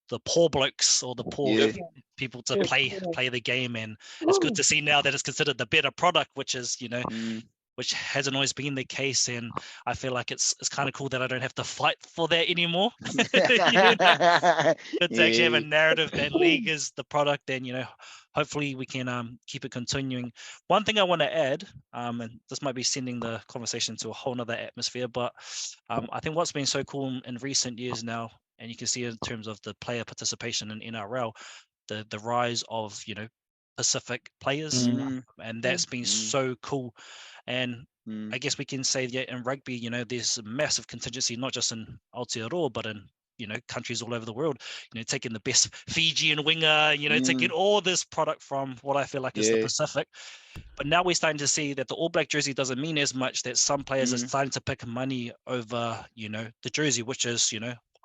[SPEAKER 3] the poor blokes or the poor people to play the game. And it's good to see now that it's considered the better product, which is, which hasn't always been the case, and I feel like it's kind of cool that I don't have to fight for that anymore. To actually have a narrative that league is the product, and hopefully we can keep it continuing. One thing I want to add, and this might be sending the conversation to a whole nother atmosphere, but I think what's been so cool in recent years now, and you can see it in terms of the player participation in NRL, the rise of Pacific players, and that's been so cool. And I guess we can say that in rugby, there's a massive contingency, not just in Aotearoa, but in countries all over the world, taking the best Fijian winger, to get all this product from what I feel like is the Pacific. But now we're starting to see that the All Black jersey doesn't mean as much, that some players are starting to pick money over, the jersey, which is,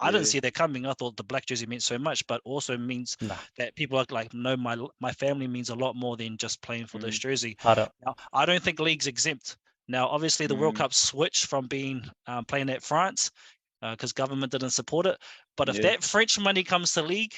[SPEAKER 3] I didn't see that coming. I thought the black jersey meant so much, but also means that people are like, no, my family means a lot more than just playing for this jersey. Now, I don't think league's exempt. Now, obviously, the World Cup switched from being playing at France because government didn't support it. But if that French money comes to league,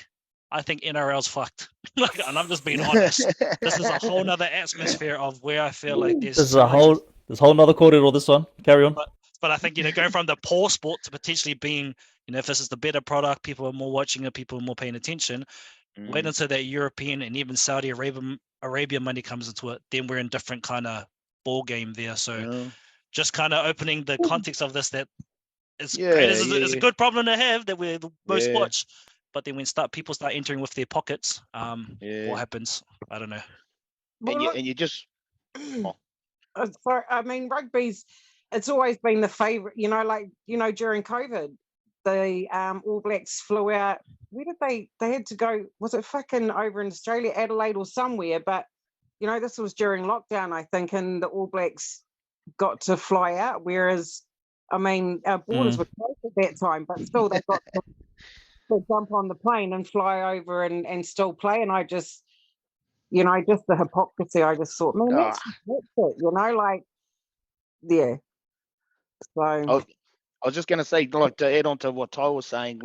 [SPEAKER 3] I think NRL's fucked. And I'm just being honest. This is a whole nother atmosphere of where I feel like there's
[SPEAKER 2] this whole nother corridor. This one, carry on.
[SPEAKER 3] But I think going from the poor sport to potentially being, if this is the better product, people are more watching it, people are more paying attention. Wait until that European and even Saudi Arabia money comes into it, then we're in different kind of ball game there. So just kind of opening the context of this, that it's great. It's a good problem to have that we're the most watched. But then when people start entering with their pockets, what happens? I don't know.
[SPEAKER 5] And you just
[SPEAKER 1] sorry, I mean, rugby's, it's always been the favorite, during COVID, the All Blacks flew out. Where did they had to go? Was it fucking over in Australia, Adelaide or somewhere? But, this was during lockdown, I think, and the All Blacks got to fly out. Whereas, I mean, our borders were closed at that time, but still they got to jump on the plane and fly over and still play. And I just, just the hypocrisy, I just thought, man, that's it, yeah. So
[SPEAKER 5] I was just going to say, to add on to what Ty was saying,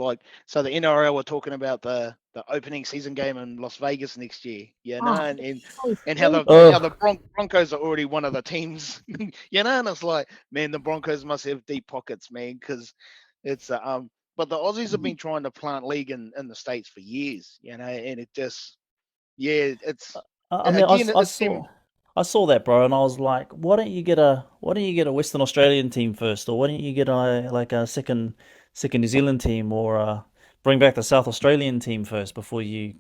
[SPEAKER 5] so the NRL were talking about the opening season game in Las Vegas next year, and how the Broncos are already one of the teams, and it's like, man, the Broncos must have deep pockets, man, because it's but the Aussies have been trying to plant league in the States for years, and it just, it's.
[SPEAKER 2] I mean, I saw that, bro, and I was like, why don't you get a Western Australian team first, or why don't you get a second New Zealand team, or bring back the South Australian team first before you.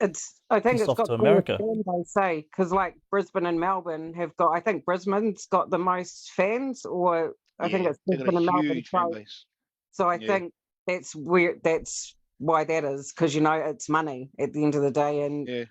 [SPEAKER 1] I think it's got
[SPEAKER 2] to America.
[SPEAKER 1] They say, because Brisbane and Melbourne have got. I think Brisbane's got the most fans, or I think it's Brisbane and Melbourne. So I think that's weird. That's why that is, because it's money at the end of the day, and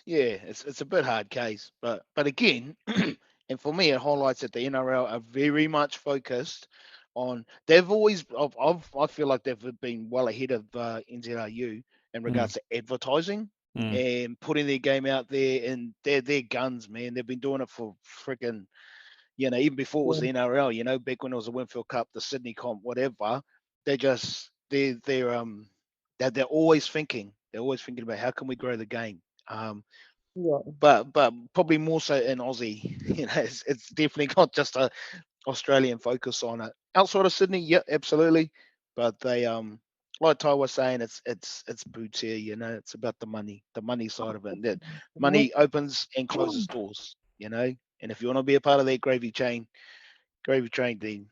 [SPEAKER 5] it's a bit hard case, but again, and for me, it highlights that the NRL are very much focused on. They've always, I feel like they've been well ahead of NZRU in regards to advertising and putting their game out there, and they're guns, man. They've been doing it for freaking, even before it was the NRL, back when it was the Winfield Cup, the Sydney Comp, whatever. They're always thinking. They're always thinking about how can we grow the game. But probably more so in Aussie, it's definitely not just a Australian focus on it. Outside of Sydney, yeah, absolutely. but they like Ty was saying, it's boots here, it's about the money side of it. And that money opens and closes doors, and if you want to be a part of that gravy train, then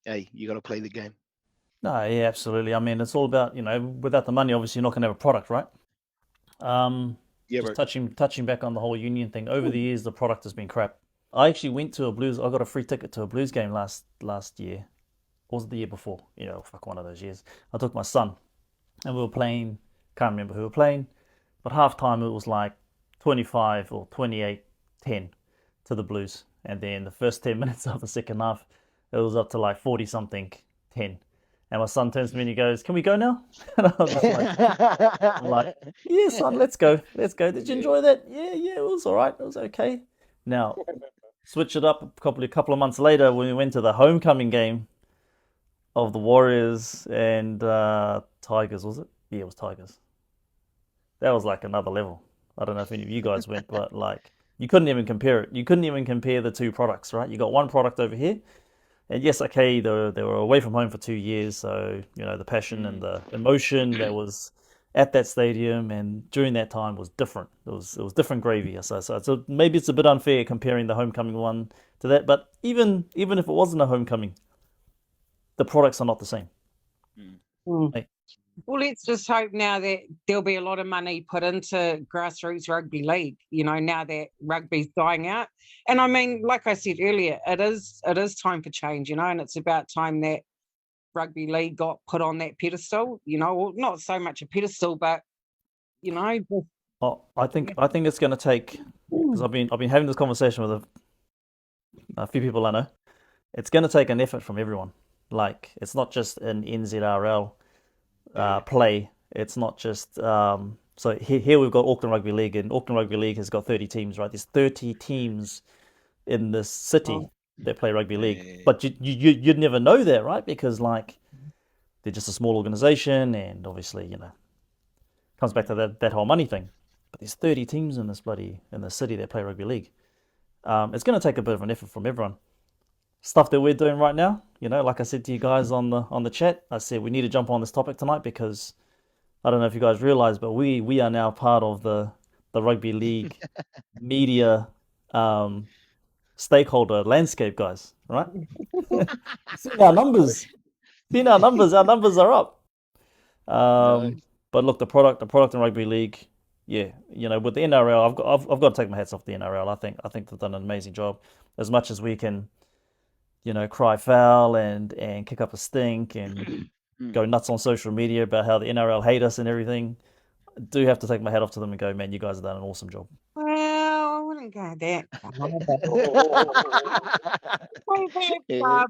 [SPEAKER 5] hey, you got to play the game.
[SPEAKER 2] No, yeah, absolutely. I mean, it's all about, without the money, obviously you're not going to have a product, right?
[SPEAKER 5] Yeah,
[SPEAKER 2] Just
[SPEAKER 5] bro.
[SPEAKER 2] touching back on the whole union thing. Over the years, the product has been crap. I actually went to a Blues. I got a free ticket to a Blues game last year. Or was it the year before? Fuck, one of those years. I took my son, and we were playing. Can't remember who we were playing, but half time it was like 25 or 28-10 to the Blues, and then the first 10 minutes of the second half, it was up to like 40 something 10. And my son turns to me and he goes, "Can we go now?" And I was just I'm like, "Yeah, son, let's go. Let's go. Did you enjoy that?" Yeah, it was all right. It was okay. Now, switch it up a couple of months later when we went to the homecoming game of the Warriors and Tigers, was it? Yeah, it was Tigers. That was like another level. I don't know if any of you guys went, but like you couldn't even compare it. You couldn't even compare the two products, right? You got one product over here, and yes, okay, they were away from home for 2 years, so the passion and the emotion that was at that stadium and during that time was different. It was different gravy. So maybe it's a bit unfair comparing the homecoming one to that, but even if it wasn't a homecoming, the products are not the same. Hey.
[SPEAKER 1] Well, let's just hope now that there'll be a lot of money put into grassroots rugby league, now that rugby's dying out. And I mean, like I said earlier, it is time for change, and it's about time that rugby league got put on that pedestal, well, not so much a pedestal, but,
[SPEAKER 2] I think it's going to take, because I've been having this conversation with a few people I know. It's going to take an effort from everyone. Like, it's not just an NZRL play. It's not just so here we've got Auckland Rugby League, and Auckland Rugby League has got 30 teams, right? There's 30 teams in this city that play rugby league, but you'd never know that, right? Because like they're just a small organization, and obviously comes back to that whole money thing. But there's 30 teams in this city that play rugby league. It's going to take a bit of an effort from everyone. Stuff that we're doing right now, like I said to you guys on the chat, I said we need to jump on this topic tonight because I don't know if you guys realize, but we are now part of the rugby league media stakeholder landscape, guys. Right? Seeing our numbers, our numbers are up. But look, the product in rugby league, yeah, with the NRL, I've got to take my hats off the NRL. I think they've done an amazing job. As much as we can, cry foul and kick up a stink and go nuts on social media about how the NRL hate us and everything, I do have to take my hat off to them and go, man, you guys have done an awesome job.
[SPEAKER 1] Well, I wouldn't go that far,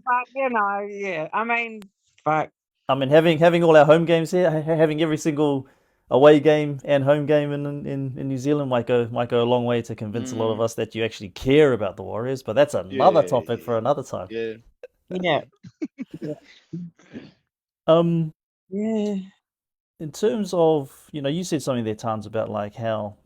[SPEAKER 1] but yeah. I mean, fuck.
[SPEAKER 2] I mean, having all our home games here, having every single away game and home game in New Zealand might go a long way to convince a lot of us that you actually care about the Warriors. But that's another topic for another time.
[SPEAKER 5] Yeah.
[SPEAKER 1] Yeah.
[SPEAKER 2] Yeah. In terms of, you said something there, Tans, about like how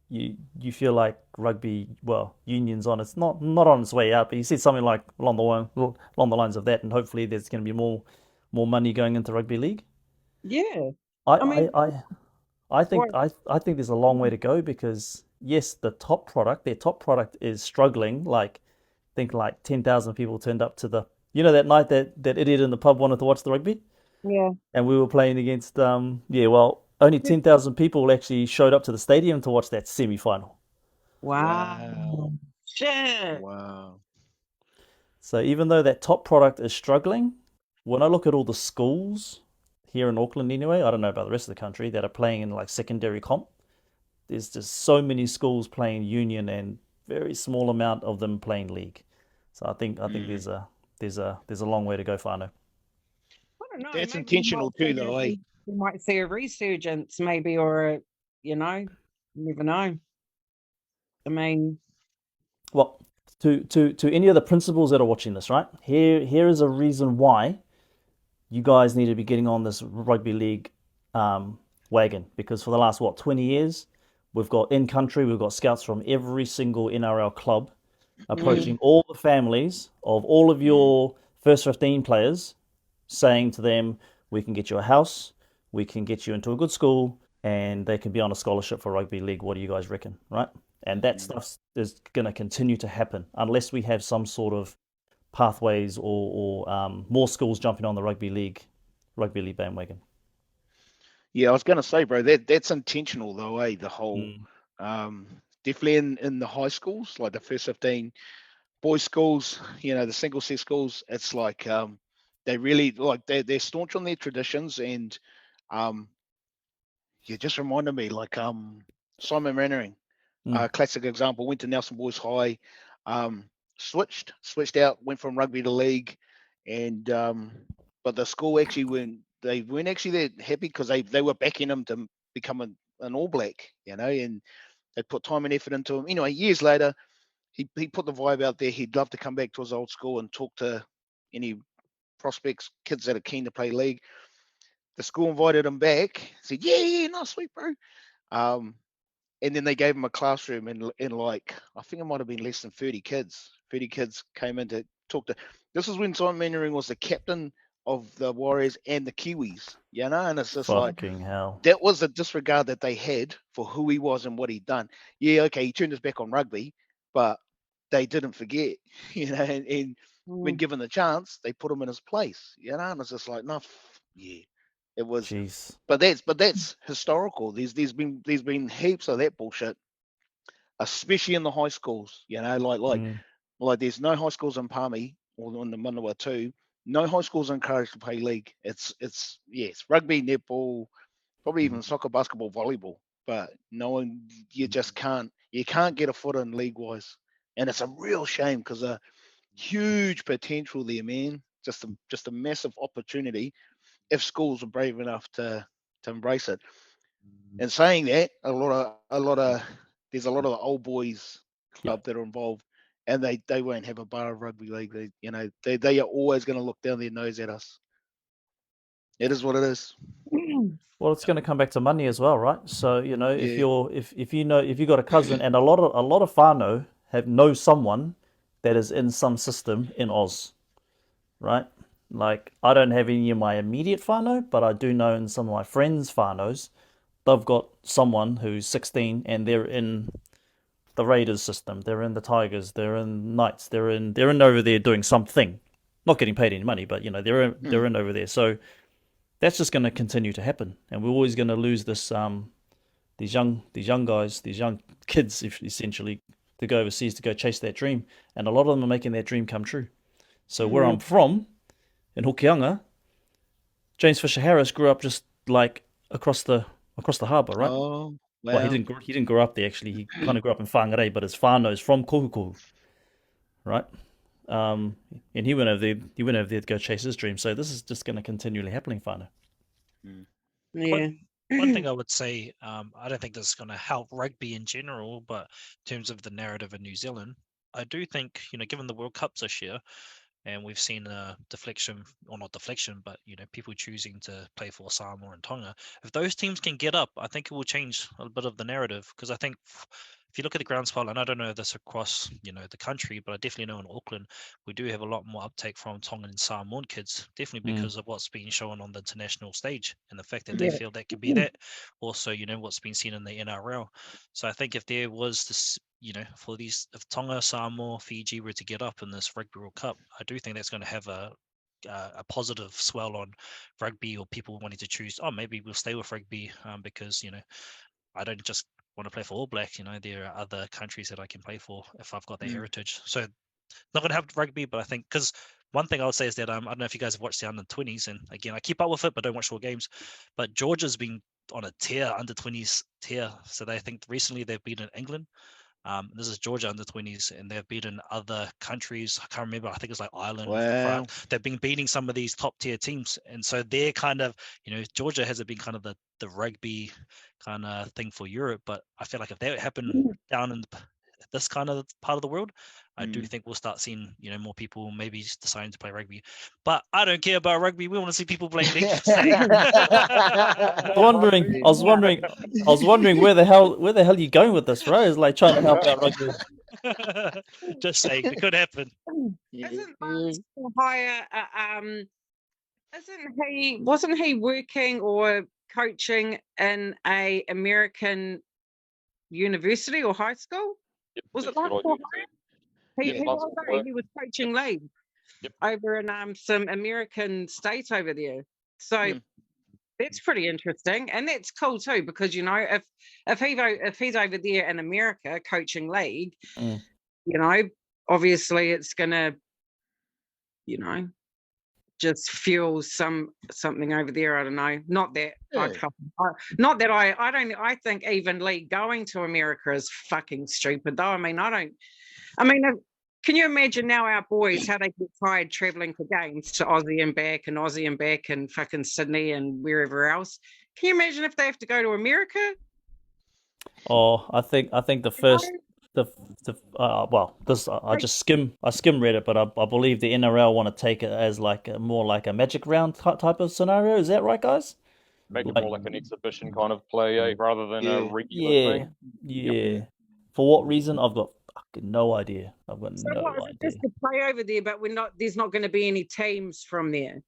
[SPEAKER 2] you feel like rugby, well, union's on it's not on its way out, but you said something like along the lines of that, and hopefully there's going to be more money going into rugby league.
[SPEAKER 1] Yeah.
[SPEAKER 2] I think there's a long way to go because yes, their top product is struggling. Like, I think like 10,000 people turned up to that night that idiot in the pub wanted to watch the rugby.
[SPEAKER 1] Yeah.
[SPEAKER 2] And we were playing against only 10,000 people actually showed up to the stadium to watch that semi-final.
[SPEAKER 1] Wow. Shit.
[SPEAKER 5] Wow.
[SPEAKER 2] So even though that top product is struggling, when I look at all the schools here in Auckland anyway, I don't know about the rest of the country, that are playing in like secondary comp, there's just so many schools playing union and very small amount of them playing league. So I think there's a long way to go, Whānau.
[SPEAKER 1] I don't know.
[SPEAKER 5] That's
[SPEAKER 1] maybe
[SPEAKER 5] intentional too, though, eh?
[SPEAKER 1] We might see a resurgence, maybe, or you never know. I mean,
[SPEAKER 2] well, to any of the principals that are watching this, right? Here is a reason why you guys need to be getting on this rugby league wagon, because for the last 20 years, we've got scouts from every single NRL club approaching all the families of all of your first 15 players saying to them, we can get you a house, we can get you into a good school, and they can be on a scholarship for rugby league. What do you guys reckon, right? And that stuff is going to continue to happen unless we have some sort of pathways or more schools jumping on the rugby league bandwagon.
[SPEAKER 5] Yeah, I was going to say, bro, that's intentional though, eh? The whole, definitely in the high schools, like the first 15 boys schools, the single sex schools, it's like they really like they're staunch on their traditions, and you just reminded me like Simon Mannering, classic example, went to Nelson Boys High, switched out, went from rugby to league, and but the school actually weren't actually that happy because they were backing him to become an All Black, and they put time and effort into him. Anyway, years later, he put the vibe out there. He'd love to come back to his old school and talk to any prospects, kids that are keen to play league. The school invited him back. Said, yeah, nice, sweet, bro. And then they gave him a classroom in like, I think it might have been less than 30 kids. 30 kids came in to talk to. This is when Simon Mannering was the captain of the Warriors and the Kiwis, and it's just
[SPEAKER 2] fucking hell.
[SPEAKER 5] That was the disregard that they had for who he was and what he'd done. Yeah, okay, he turned his back on rugby, but they didn't forget, and when given the chance, they put him in his place, and it's just like, no, yeah. It was,
[SPEAKER 2] jeez.
[SPEAKER 5] but that's historical. There's been heaps of that bullshit, especially in the high schools. Like there's no high schools in Palmy or in the Manawatu. No high schools encouraged to play league. It's rugby, netball, probably even soccer, basketball, volleyball. But no one, you just can't get a foot in league wise, and it's a real shame because a huge potential there, man. Just a massive opportunity if schools are brave enough to embrace it. And saying that, there's a lot of the old boys club that are involved, and they won't have a bar of rugby league. They are always going to look down their nose at us. It is what it is.
[SPEAKER 2] Well, it's going to come back to money as well, right? So if you got a cousin, and a lot of whānau know someone that is in some system in Oz, right? Like, I don't have any of my immediate whānau, but I do know in some of my friends' whānaus, they've got someone who's 16 and they're in the Raiders system, they're in the Tigers, they're in Knights, they're in over there doing something, not getting paid any money, but they're in over there. So that's just going to continue to happen, and we're always going to lose this these young guys, these young kids, essentially, to go overseas to go chase that dream, and a lot of them are making that dream come true. So where I'm from, in Hokianga, James Fisher Harris grew up just like across the harbour, right?
[SPEAKER 5] Oh, wow.
[SPEAKER 2] Well, he didn't grow up there actually. He kind of grew up in Whangarei, but his whānau's from Kohukohu, right? And he went over there to go chase his dream. So this is just going to continually happening, whānau.
[SPEAKER 1] Yeah.
[SPEAKER 3] One thing I would say, I don't think this is going to help rugby in general, but in terms of the narrative in New Zealand, I do think, given the World Cups this year, and we've seen a deflection, or not deflection, but people choosing to play for Samoa and Tonga. If those teams can get up, I think it will change a bit of the narrative. Because I think if you look at the groundswell, and I don't know this across the country, but I definitely know in Auckland we do have a lot more uptake from Tongan and Samoan kids, definitely because of what's being shown on the international stage and the fact that they feel that could be that. Also, what's been seen in the NRL. So I think if there was this, for these, if Tonga, Samoa, Fiji were to get up in this Rugby World Cup, I do think that's going to have a positive swell on rugby, or people wanting to choose, maybe we'll stay with rugby because I don't just want to play for All Black. There are other countries that I can play for if I've got that heritage. So not going to have rugby, but I think, because one thing I would say is that I don't know if you guys have watched the under-20s, and again, I keep up with it, but don't watch all games. But Georgia's been on a tear, under-20s tear. So I think recently they've beaten England. This is Georgia under-20s, and they've beaten other countries. I can't remember. I think it's like Ireland.
[SPEAKER 5] Wow.
[SPEAKER 3] France. They've been beating some of these top-tier teams, and so they're kind of, Georgia hasn't been kind of the rugby kind of thing for Europe. But I feel like if that happened down in this kind of part of the world, I do think we'll start seeing more people maybe deciding to play rugby. But I don't care about rugby. We want to see people playing league.
[SPEAKER 2] I was wondering where the hell are you going with this, bro? It's like trying to help out rugby.
[SPEAKER 3] Just saying, it could happen.
[SPEAKER 1] Isn't Barnes hire Wasn't he working or coaching in a American university or high school?
[SPEAKER 4] Yep,
[SPEAKER 1] Was it
[SPEAKER 4] that's what I
[SPEAKER 1] Lonsdale
[SPEAKER 4] do
[SPEAKER 1] High?
[SPEAKER 4] too.
[SPEAKER 1] He
[SPEAKER 4] Yeah,
[SPEAKER 1] was,
[SPEAKER 4] Lonsdale
[SPEAKER 1] eh?
[SPEAKER 4] High.
[SPEAKER 1] He was coaching league
[SPEAKER 4] Yep.
[SPEAKER 1] over in some American state over there. So that's pretty interesting, and that's cool too, because you know if he's over there in America coaching league, you know, obviously it's gonna, you know, just fuel something over there. I don't know. Not that I think even league going to America is fucking stupid though. I mean, can you imagine now our boys how they get tired traveling for games to Aussie and back and fucking Sydney and wherever else? Can you imagine if they have to go to America?
[SPEAKER 2] Oh, I think the first I just skim read it, but I believe the NRL want to take it as more like a magic round type of scenario. Is that right, guys?
[SPEAKER 4] Make it more like an exhibition kind of play, rather than a regular thing.
[SPEAKER 2] Yeah. For what reason? I've got fucking no idea. I've got
[SPEAKER 1] So
[SPEAKER 2] no
[SPEAKER 1] what, is it
[SPEAKER 2] idea.
[SPEAKER 1] just to play over there, but there's not going to be any teams from there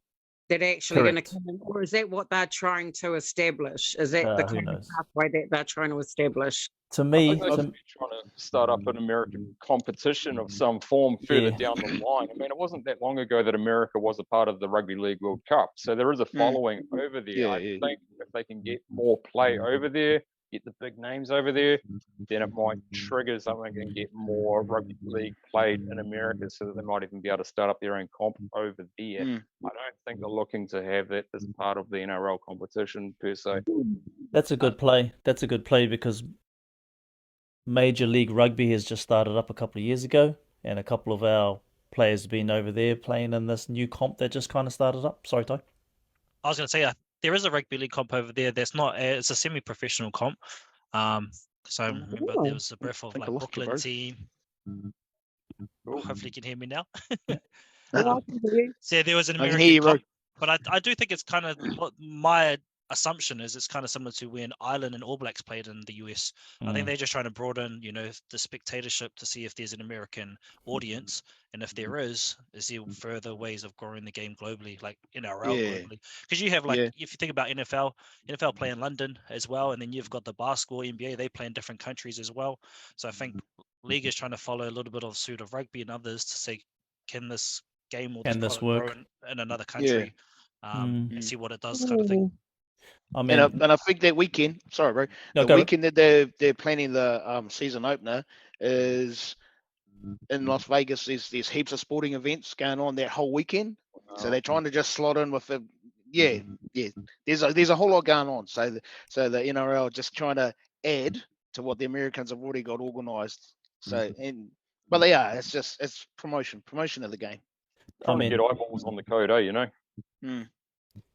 [SPEAKER 1] that are actually going to come in, or is that what they're trying to establish? Is that the kind of pathway that they're trying to establish?
[SPEAKER 2] To me,
[SPEAKER 4] I think they're trying to start up an American competition of some form further down the line. I mean, it wasn't that long ago that America was a part of the Rugby League World Cup, so there is a following over there. I think if they can get more play over there, get the big names over there, then it might trigger something and get more rugby league played in America, so that they might even be able to start up their own comp over there. I don't think they're looking to have that as part of the NRL competition per se.
[SPEAKER 2] That's a good play. That's a good play because Major League Rugby has just started up a couple of years ago, and a couple of our players have been over there playing in this new comp that just kind of started up. Sorry, Ty.
[SPEAKER 3] I was going to say, there is a rugby league comp over there. That's not. It's a semi-professional comp. So I remember there was a breath of like Brooklyn team. Hopefully, you can hear me now. So there was an American comp, but I do think it's kind of what my assumption is. It's kind of similar to when Ireland and All Blacks played in the US. I think they're just trying to broaden, the spectatorship to see if there's an American audience, and if there is there further ways of growing the game globally, like NRL globally? Because you have if you think about NFL play in London as well, and then you've got the basketball NBA, they play in different countries as well. So I think league is trying to follow a little bit of the suit of rugby and others to say, can this game or this product grow in another country, and see what it does, kind of thing.
[SPEAKER 5] I mean, and I think that weekend, sorry, bro, weekend that they're planning the season opener is in Las Vegas. There's heaps of sporting events going on that whole weekend, so they're trying to just slot in with the There's a whole lot going on. So the NRL just trying to add to what the Americans have already got organised. So but it's promotion of the game.
[SPEAKER 4] Trying to get eyeballs on the code,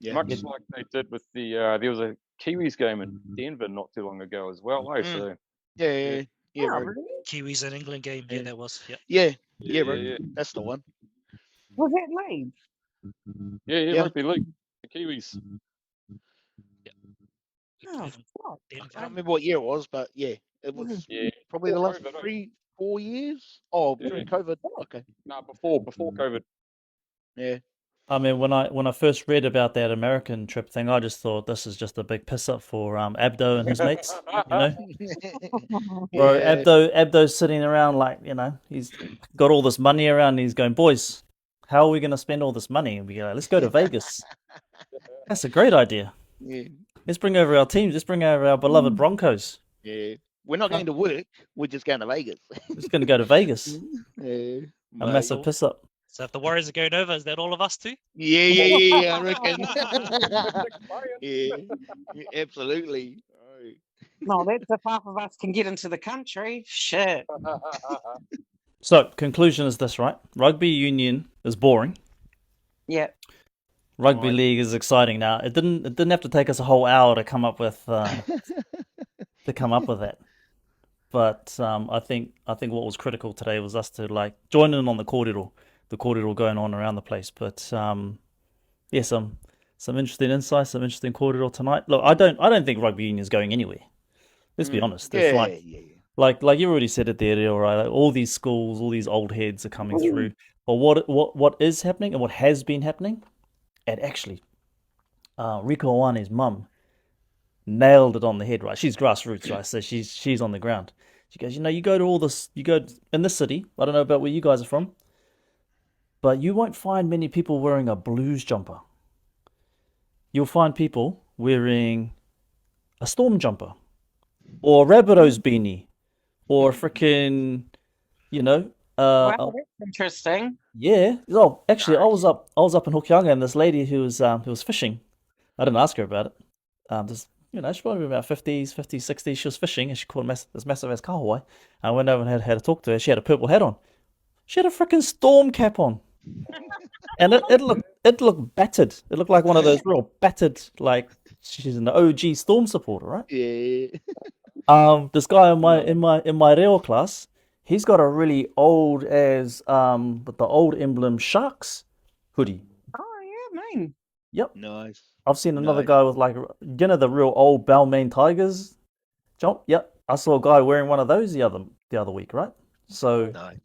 [SPEAKER 4] Much like they did with the there was a Kiwis game in Denver not too long ago as well. So
[SPEAKER 3] Kiwis and England game, that was
[SPEAKER 5] bro. That's the one.
[SPEAKER 1] Was that league?
[SPEAKER 4] Yeah, rugby league, the Kiwis.
[SPEAKER 1] Oh,
[SPEAKER 5] I can't remember what year it was, but it was probably the last 3-4 years. Oh, during COVID. Okay.
[SPEAKER 4] No, before COVID.
[SPEAKER 5] Yeah.
[SPEAKER 2] I mean, when I first read about that American trip thing, I just thought this is just a big piss up for Abdo and his mates, Bro, Abdo's sitting around he's got all this money around and he's going, boys, how are we going to spend all this money? And we go, let's go to Vegas. That's a great idea.
[SPEAKER 5] Yeah.
[SPEAKER 2] Let's bring over our teams. Let's bring over our beloved Broncos.
[SPEAKER 5] Yeah. We're not going to work. We're just going to Vegas.
[SPEAKER 2] We're just going to go to Vegas.
[SPEAKER 5] A
[SPEAKER 2] massive piss up.
[SPEAKER 3] So if the Warriors are going over, is that all of us too?
[SPEAKER 5] Yeah, I reckon. yeah, absolutely.
[SPEAKER 1] No, that's if half of us can get into the country. Shit.
[SPEAKER 2] So, conclusion is this, right? Rugby union is boring.
[SPEAKER 1] Yeah.
[SPEAKER 2] Rugby league is exciting. Now, it didn't have to take us a whole hour to come up with that. But I think what was critical today was us to join in on the kōrero going on around the place. But some interesting insights, some interesting kōrero tonight. Look, I don't think rugby union is going anywhere. Let's be honest. Like you already said it there, right? Like all these schools, all these old heads are coming through. But what is happening and what has been happening And actually, Rico Owane's mum nailed it on the head, right? She's grassroots, right? So she's on the ground. She goes, you go to all this, you go in this city. I don't know about where you guys are from, but you won't find many people wearing a Blues jumper. You'll find people wearing a Storm jumper, or Rabbitohs beanie, or freaking,
[SPEAKER 1] Wow, that's interesting.
[SPEAKER 2] yeah. Oh, actually, I was up in Hokianga, and this lady who was fishing. I didn't ask her about it. She's probably about 50s, 60s. She was fishing, and she caught this massive ass kahawai. I went over and had to talk to her. She had a purple hat on. She had a freaking Storm cap on, and it looked battered. It looked like one of those real battered, like she's an OG Storm supporter, right?
[SPEAKER 5] Yeah.
[SPEAKER 2] This guy in my reo class, he's got a really old with the old emblem Sharks hoodie.
[SPEAKER 1] Oh yeah, man.
[SPEAKER 2] Yep.
[SPEAKER 5] Nice.
[SPEAKER 2] I've seen another
[SPEAKER 5] Nice.
[SPEAKER 2] guy with like the real old Balmain Tigers jump. Yep. I saw a guy wearing one of those the other week, right? So
[SPEAKER 5] Nice.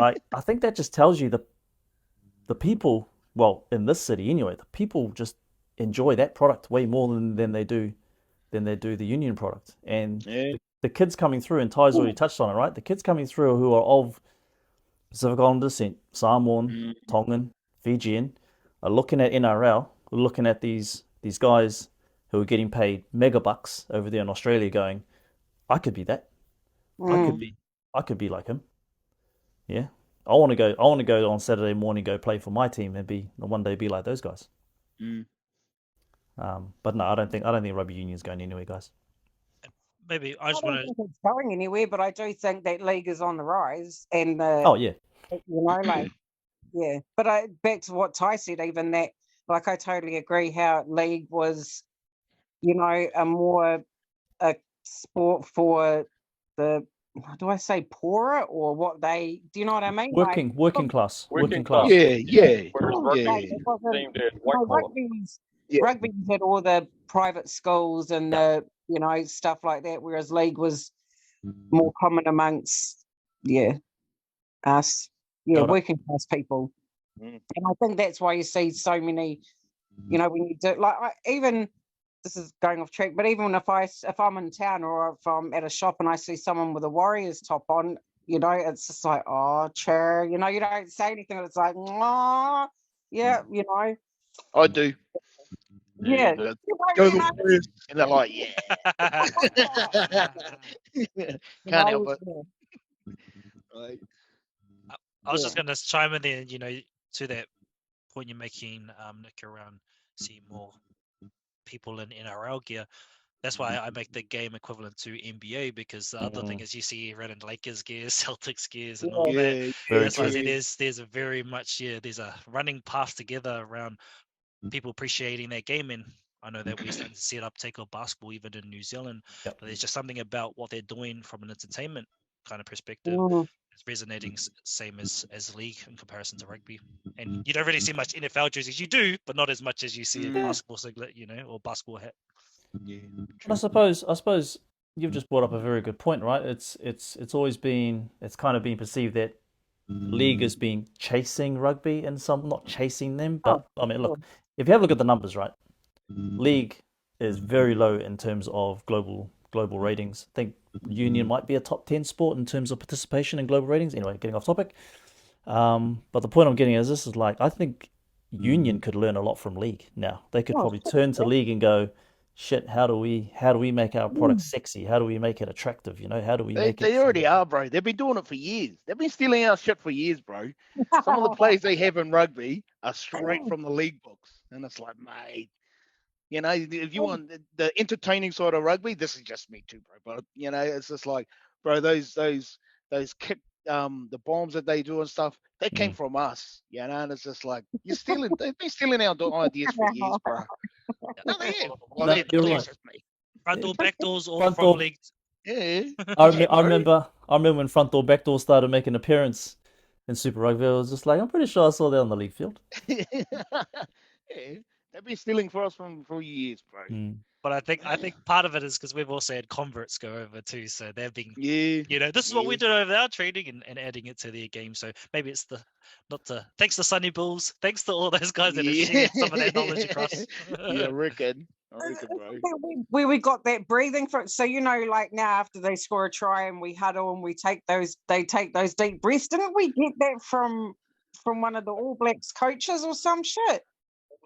[SPEAKER 2] I think that just tells you the people, well, in this city anyway, the people just enjoy that product way more than they do the union product. And
[SPEAKER 5] Yeah.
[SPEAKER 2] the kids coming through, and Ty's already touched on it, right? The kids coming through who are of Pacific Island descent, Samoan, Tongan, Fijian, are looking at NRL, looking at these guys who are getting paid mega bucks over there in Australia, going, I could be that. I could be like him. Yeah. I want to go on Saturday morning, go play for my team, and one day be like those guys.
[SPEAKER 5] Mm.
[SPEAKER 2] But no, I don't think rugby union is going anywhere, guys.
[SPEAKER 3] Maybe I
[SPEAKER 1] I
[SPEAKER 3] just
[SPEAKER 1] don't
[SPEAKER 3] want to.
[SPEAKER 1] think it's going anywhere, but I do think that league is on the rise, and
[SPEAKER 2] Oh yeah.
[SPEAKER 1] like yeah. But back to what Ty said, even that, like I totally agree. How league was, a sport for the. Do I say poorer or what they? Do you know what I mean?
[SPEAKER 2] Working class.
[SPEAKER 4] Working class.
[SPEAKER 5] Yeah.
[SPEAKER 4] Whereas
[SPEAKER 5] Yeah.
[SPEAKER 4] rugby seemed at white collar.
[SPEAKER 1] Rugby had all the private schools and the stuff like that, whereas league was more common amongst us working class people. And I think that's why you see so many, when you do even this is going off track, but even if I'm in town or if I'm at a shop and I see someone with a Warriors top on, it's just like, oh, chair, you don't say anything, it's like, oh, yeah,
[SPEAKER 5] I do.
[SPEAKER 1] yeah.
[SPEAKER 5] Go the Warriors. And they're like, yeah. Can't help it. Right.
[SPEAKER 3] I was just going to chime in there, to that point you're making, Nick, around seeing more people in NRL gear. That's why I make the game equivalent to NBA, because the other thing is you see around in Lakers gears, Celtics gears, and all that. That's why I say there's a very much there's a running path together around people appreciating that game, and I know that we're starting to see an uptake of basketball even in New Zealand. But there's just something about what they're doing from an entertainment kind of perspective. It's resonating same as league in comparison to rugby. And you don't really see much NFL jerseys. You do, but not as much as you see a basketball singlet, or basketball hat.
[SPEAKER 5] Yeah.
[SPEAKER 2] I suppose you've just brought up a very good point, right? It's kind of been perceived that league has been chasing rugby, and some not chasing them, but I mean, look, if you have a look at the numbers, right? League is very low in terms of global ratings. I think union might be a top 10 sport in terms of participation in global ratings. Anyway, getting off topic. But the point I'm getting is this is like, I think union could learn a lot from league now. They could probably turn to league and go, shit, how do we make our product sexy? How do we make it attractive? How do we make it?
[SPEAKER 5] They already are, bro. They've been doing it for years. They've been stealing our shit for years, bro. Some of the plays they have in rugby are straight from the league books. And it's like, mate, if you want the entertaining sort of rugby, this is just me too, bro. But it's just like, bro, those kick the bombs that they do and stuff, they came from us, and it's just like they've been stealing our ideas for years, bro. No, they have. Well,
[SPEAKER 2] you're right.
[SPEAKER 3] Front door, back doors, all from league.
[SPEAKER 5] Yeah.
[SPEAKER 2] I remember when front door, back door started making an appearance in Super Rugby. I was just like, I'm pretty sure I saw that on the league field.
[SPEAKER 5] Yeah. They've been stealing for us for years, bro.
[SPEAKER 3] But I think part of it is because we've also had converts go over too, so they're being,
[SPEAKER 5] Yeah.
[SPEAKER 3] this is what we do over our training and adding it to their game. So maybe it's thanks to Sunny Bulls, thanks to all those guys that have shared some of that knowledge across.
[SPEAKER 5] Yeah, I reckon, bro.
[SPEAKER 1] We got that breathing for it. So like now after they score a try and we huddle and they take those deep breaths. Didn't we get that from one of the All Blacks coaches or some shit?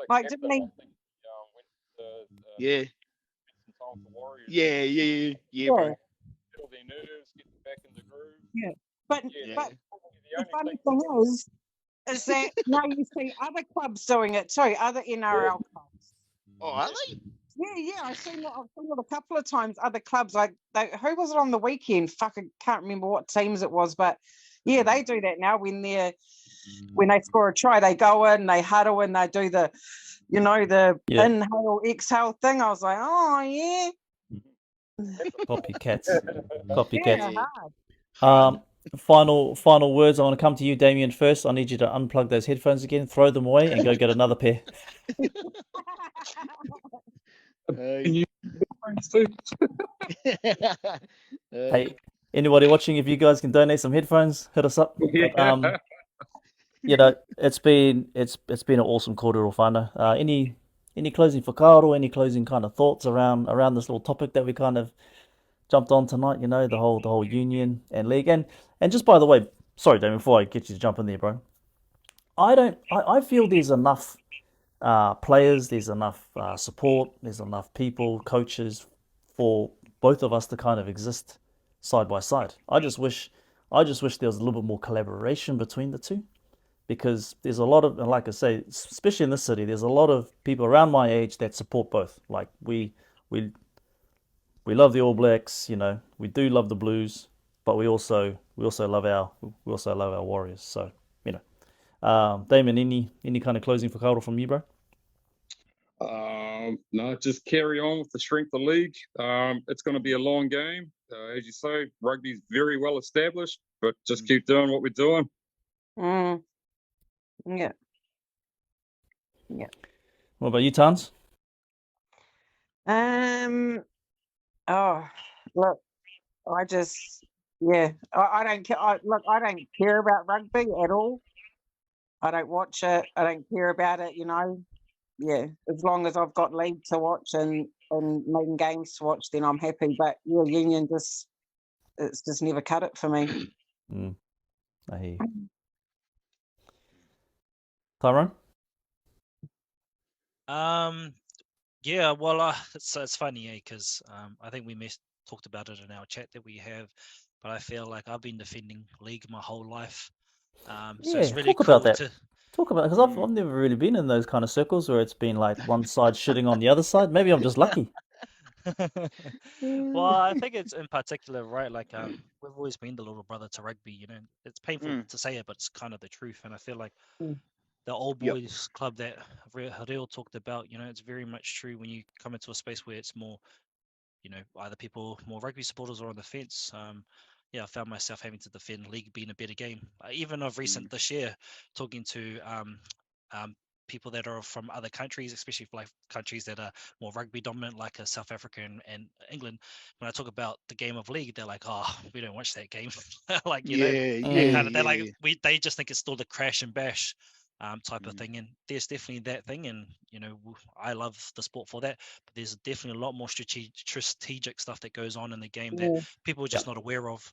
[SPEAKER 1] Like didn't he?
[SPEAKER 5] Yeah. Yeah,
[SPEAKER 1] Yeah.
[SPEAKER 5] bro.
[SPEAKER 4] Settle their nerves, get them back in the groove.
[SPEAKER 1] Yeah. But
[SPEAKER 5] Yeah.
[SPEAKER 1] the funny thing is that now you see other clubs doing it too, other NRL clubs.
[SPEAKER 5] Oh, are they?
[SPEAKER 1] Yeah, I've seen it a couple of times. Other clubs, like who was it on the weekend? Fuck, I can't remember what teams it was, but yeah, they do that now. When they score a try, they go in, they huddle, and they do the, inhale, exhale thing. I was like, oh yeah,
[SPEAKER 2] Copycats.
[SPEAKER 1] yeah,
[SPEAKER 2] hard. Final words. I want to come to you, Damien, first. I need you to unplug those headphones again, throw them away, and go get another pair. Hey, anybody watching, if you guys can donate some headphones, hit us up. But, it's been an awesome kōrero whānau. Any closing whakaaro, any closing kind of thoughts around this little topic that we kind of jumped on tonight, the whole union and league. And just by the way, sorry Damien, before I get you to jump in there, bro, I feel there's enough players, there's enough support, there's enough people, coaches for both of us to kind of exist side by side. I just wish there was a little bit more collaboration between the two, because there's a lot of, and like I say, especially in this city, there's a lot of people around my age that support both. Like we love the All Blacks, we do love the Blues, but we also love our Warriors. So Damon, any kind of closing whakaaro from you, bro?
[SPEAKER 4] No, just carry on with the strength of the league. It's going to be a long game. As you say, rugby's very well established, but just keep doing what we're doing.
[SPEAKER 1] Yeah.
[SPEAKER 2] What about you, Tans?
[SPEAKER 1] Oh, look, I just, I don't care. I don't care about rugby at all. I don't watch it. I don't care about it, Yeah, as long as I've got league to watch and main games to watch, then I'm happy. But union it's just never cut it for me.
[SPEAKER 2] I hear you. Tyrone?
[SPEAKER 3] Yeah, well, it's funny, because I think we talked about it in our chat that we have, but I feel like I've been defending league my whole life. So it's really
[SPEAKER 2] talk
[SPEAKER 3] cool
[SPEAKER 2] about that. Talk about it, because I've never really been in those kind of circles where it's been like one side shitting on the other side. Maybe I'm just lucky.
[SPEAKER 3] Well, I think it's in particular, right? Like, we've always been the little brother to rugby. It's painful to say it, but it's kind of the truth. And I feel like the old boys club that Hareo talked about, it's very much true when you come into a space where it's more, either people more rugby supporters or on the fence. I found myself having to defend league being a better game. Even of recent this year, talking to people that are from other countries, especially like countries that are more rugby dominant, like South Africa and England. When I talk about the game of league, they're like, "Oh, we don't watch that game." Like, they just think it's still the crash and bash type of thing. And there's definitely that thing, and I love the sport for that, but there's definitely a lot more strategic stuff that goes on in the game that people are just not aware of.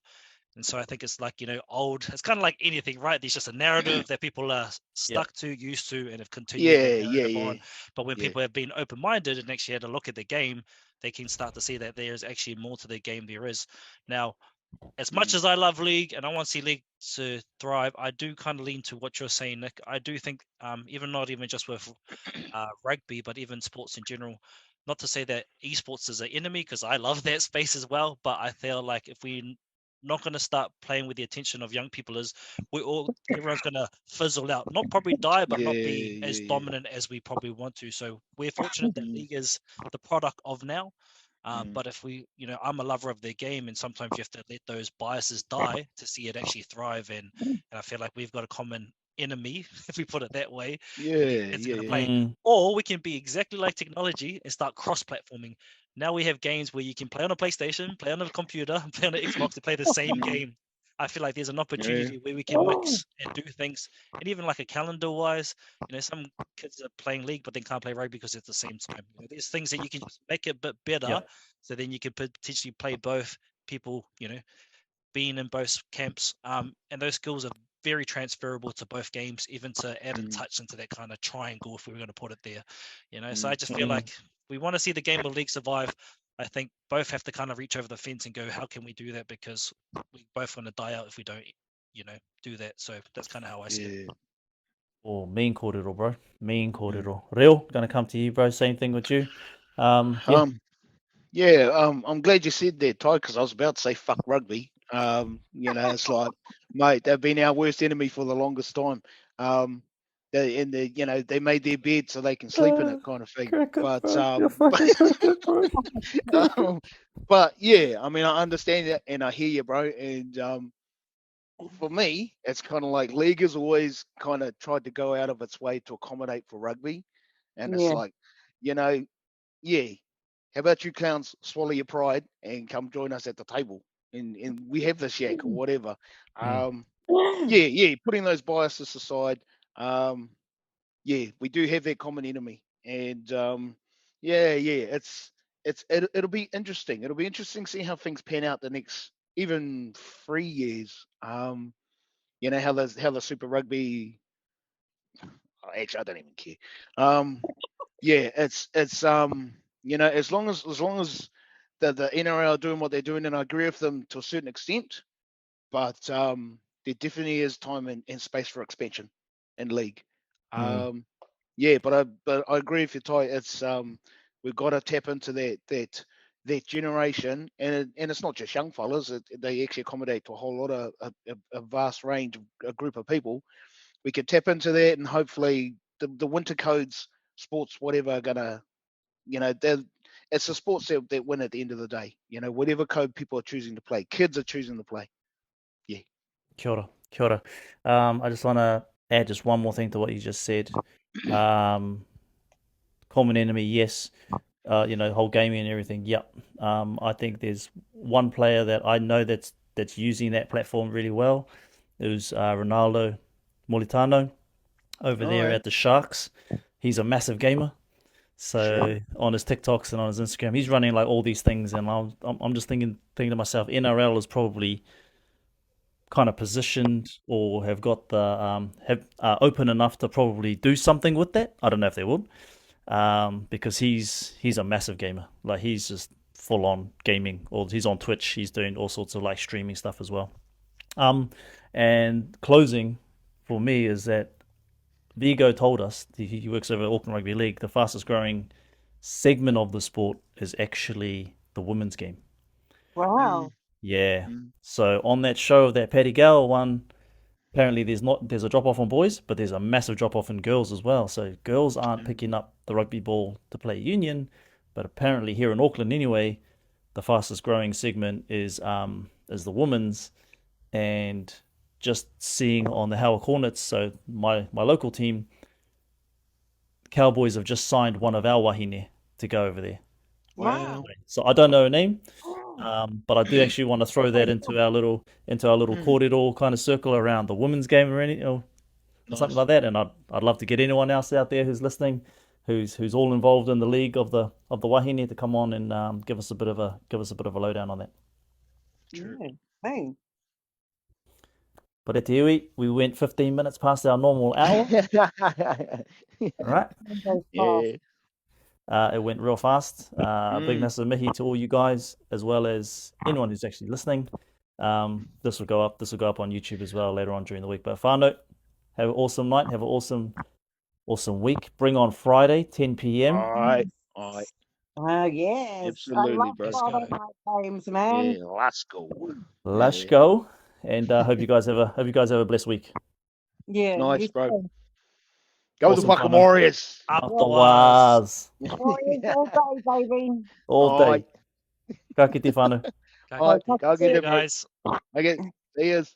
[SPEAKER 3] And so I think it's like, it's kind of like anything, right? There's just a narrative that people are stuck to, used to, and have continued on. But when people have been open-minded and actually had a look at the game, they can start to see that there's actually more to the game there is. Now, as much as I love league and I want to see league to thrive, I do kind of lean to what you're saying, Nick. I do think, not even just with rugby, but even sports in general, not to say that esports is an enemy, because I love that space as well, but I feel like if we're not going to start playing with the attention of young people, everyone's going to fizzle out, not probably die, but not be as dominant as we probably want to. So we're fortunate that league is the product of now. But if we, I'm a lover of the game, and sometimes you have to let those biases die to see it actually thrive. And I feel like we've got a common enemy, if we put it that way.
[SPEAKER 5] Yeah,
[SPEAKER 3] Kids are
[SPEAKER 5] yeah,
[SPEAKER 3] gonna
[SPEAKER 5] yeah.
[SPEAKER 3] play. Or we can be exactly like technology and start cross-platforming. Now we have games where you can play on a PlayStation, play on a computer, play on an Xbox to play the same game. I feel like there's an opportunity where we can mix and do things, and even like a calendar-wise, some kids are playing league but they can't play rugby because it's the same time. There's things that you can just make it a bit better,
[SPEAKER 2] Yeah.
[SPEAKER 3] so then you could potentially play both people, being in both camps, and those skills are very transferable to both games, even to add a touch into that kind of triangle if we were going to put it there. So I just feel like we want to see the game of league survive. I think both have to kind of reach over the fence and go, how can we do that? Because we both want to die out if we don't, do that. So that's kind of how I see it.
[SPEAKER 2] Oh, mean kōrero, bro. Mean kōrero. Real, gonna come to you, bro. Same thing with you.
[SPEAKER 5] I'm glad you said that, Ty, because I was about to say fuck rugby. It's like, mate, they've been our worst enemy for the longest time. They made their bed so they can sleep in it, kind of thing. But yeah, I mean, I understand that and I hear you, bro. And for me, it's kind of like league has always kind of tried to go out of its way to accommodate for rugby, and it's like, how about you clowns swallow your pride and come join us at the table and we have this yak or whatever. Putting those biases aside, we do have that common enemy, and it'll be interesting. It'll be interesting to see how things pan out the next even 3 years. How the Super Rugby. Actually, I don't even care. It's as long as the NRL are doing what they're doing, and I agree with them to a certain extent, but there definitely is time and space for expansion in league. But I agree with you, Ty. It's we've got to tap into that generation, and it's not just young fellas. They actually accommodate to a whole lot of a vast range of a group of people. We could tap into that, and hopefully the winter codes, sports, whatever, are gonna, it's the sports that win at the end of the day. Whatever code people are choosing to play, kids are choosing to play. Yeah.
[SPEAKER 2] Kia ora. I just want to add just one more thing to what you just said. Common enemy, yes. Whole gaming and everything. Yep. I think there's one player that I know that's using that platform really well. It was Ronaldo Molitano over there at the Sharks. He's a massive gamer. So on his TikToks and on his Instagram, he's running like all these things, and I'm just thinking to myself, NRL is probably kind of positioned or have got the open enough to probably do something with that. I don't know if they would, because he's a massive gamer. Like, he's just full on gaming, or he's on Twitch. He's doing all sorts of like streaming stuff as well. And closing for me is that Vigo told us, he works over Auckland Rugby League, the fastest growing segment of the sport is actually the women's game.
[SPEAKER 1] Wow.
[SPEAKER 2] Yeah. So on that show, that Paddy Gale one, apparently there's a drop off on boys, but there's a massive drop off in girls as well. So girls aren't picking up the rugby ball to play union, but apparently here in Auckland anyway, the fastest growing segment is the women's. And just seeing on the Howard Hornets, so my local team, Cowboys have just signed one of our wahine to go over there.
[SPEAKER 1] Wow.
[SPEAKER 2] So I don't know her name, but I do actually want to throw that into our little kōrero kind of circle around the women's game or anything, or something like that. And I'd love to get anyone else out there who's listening, who's all involved in the league of the wahine, to come on and give us a bit of a lowdown on that.
[SPEAKER 1] Sure. Yeah. Thanks.
[SPEAKER 2] But at te iwi, we went 15 minutes past our normal hour. All right. It went real fast. Big massive mihi to all you guys, as well as anyone who's actually listening. This will go up on YouTube as well later on during the week. But whānau, have an awesome night. Have an awesome week. Bring on Friday, 10 p.m.
[SPEAKER 5] All right.
[SPEAKER 1] Yes.
[SPEAKER 5] Absolutely, bro.
[SPEAKER 1] Friday night games, man.
[SPEAKER 5] Yeah, let's go.
[SPEAKER 2] Let's go. And hope you guys have a blessed week.
[SPEAKER 1] Yeah.
[SPEAKER 5] Nice, bro.
[SPEAKER 1] Too.
[SPEAKER 5] Go the fucking Warriors.
[SPEAKER 2] Warriors.
[SPEAKER 1] Warriors all day, baby.
[SPEAKER 2] All day. Ka kite whānau.
[SPEAKER 5] All right, go get them,
[SPEAKER 3] guys.
[SPEAKER 5] Okay, see yous.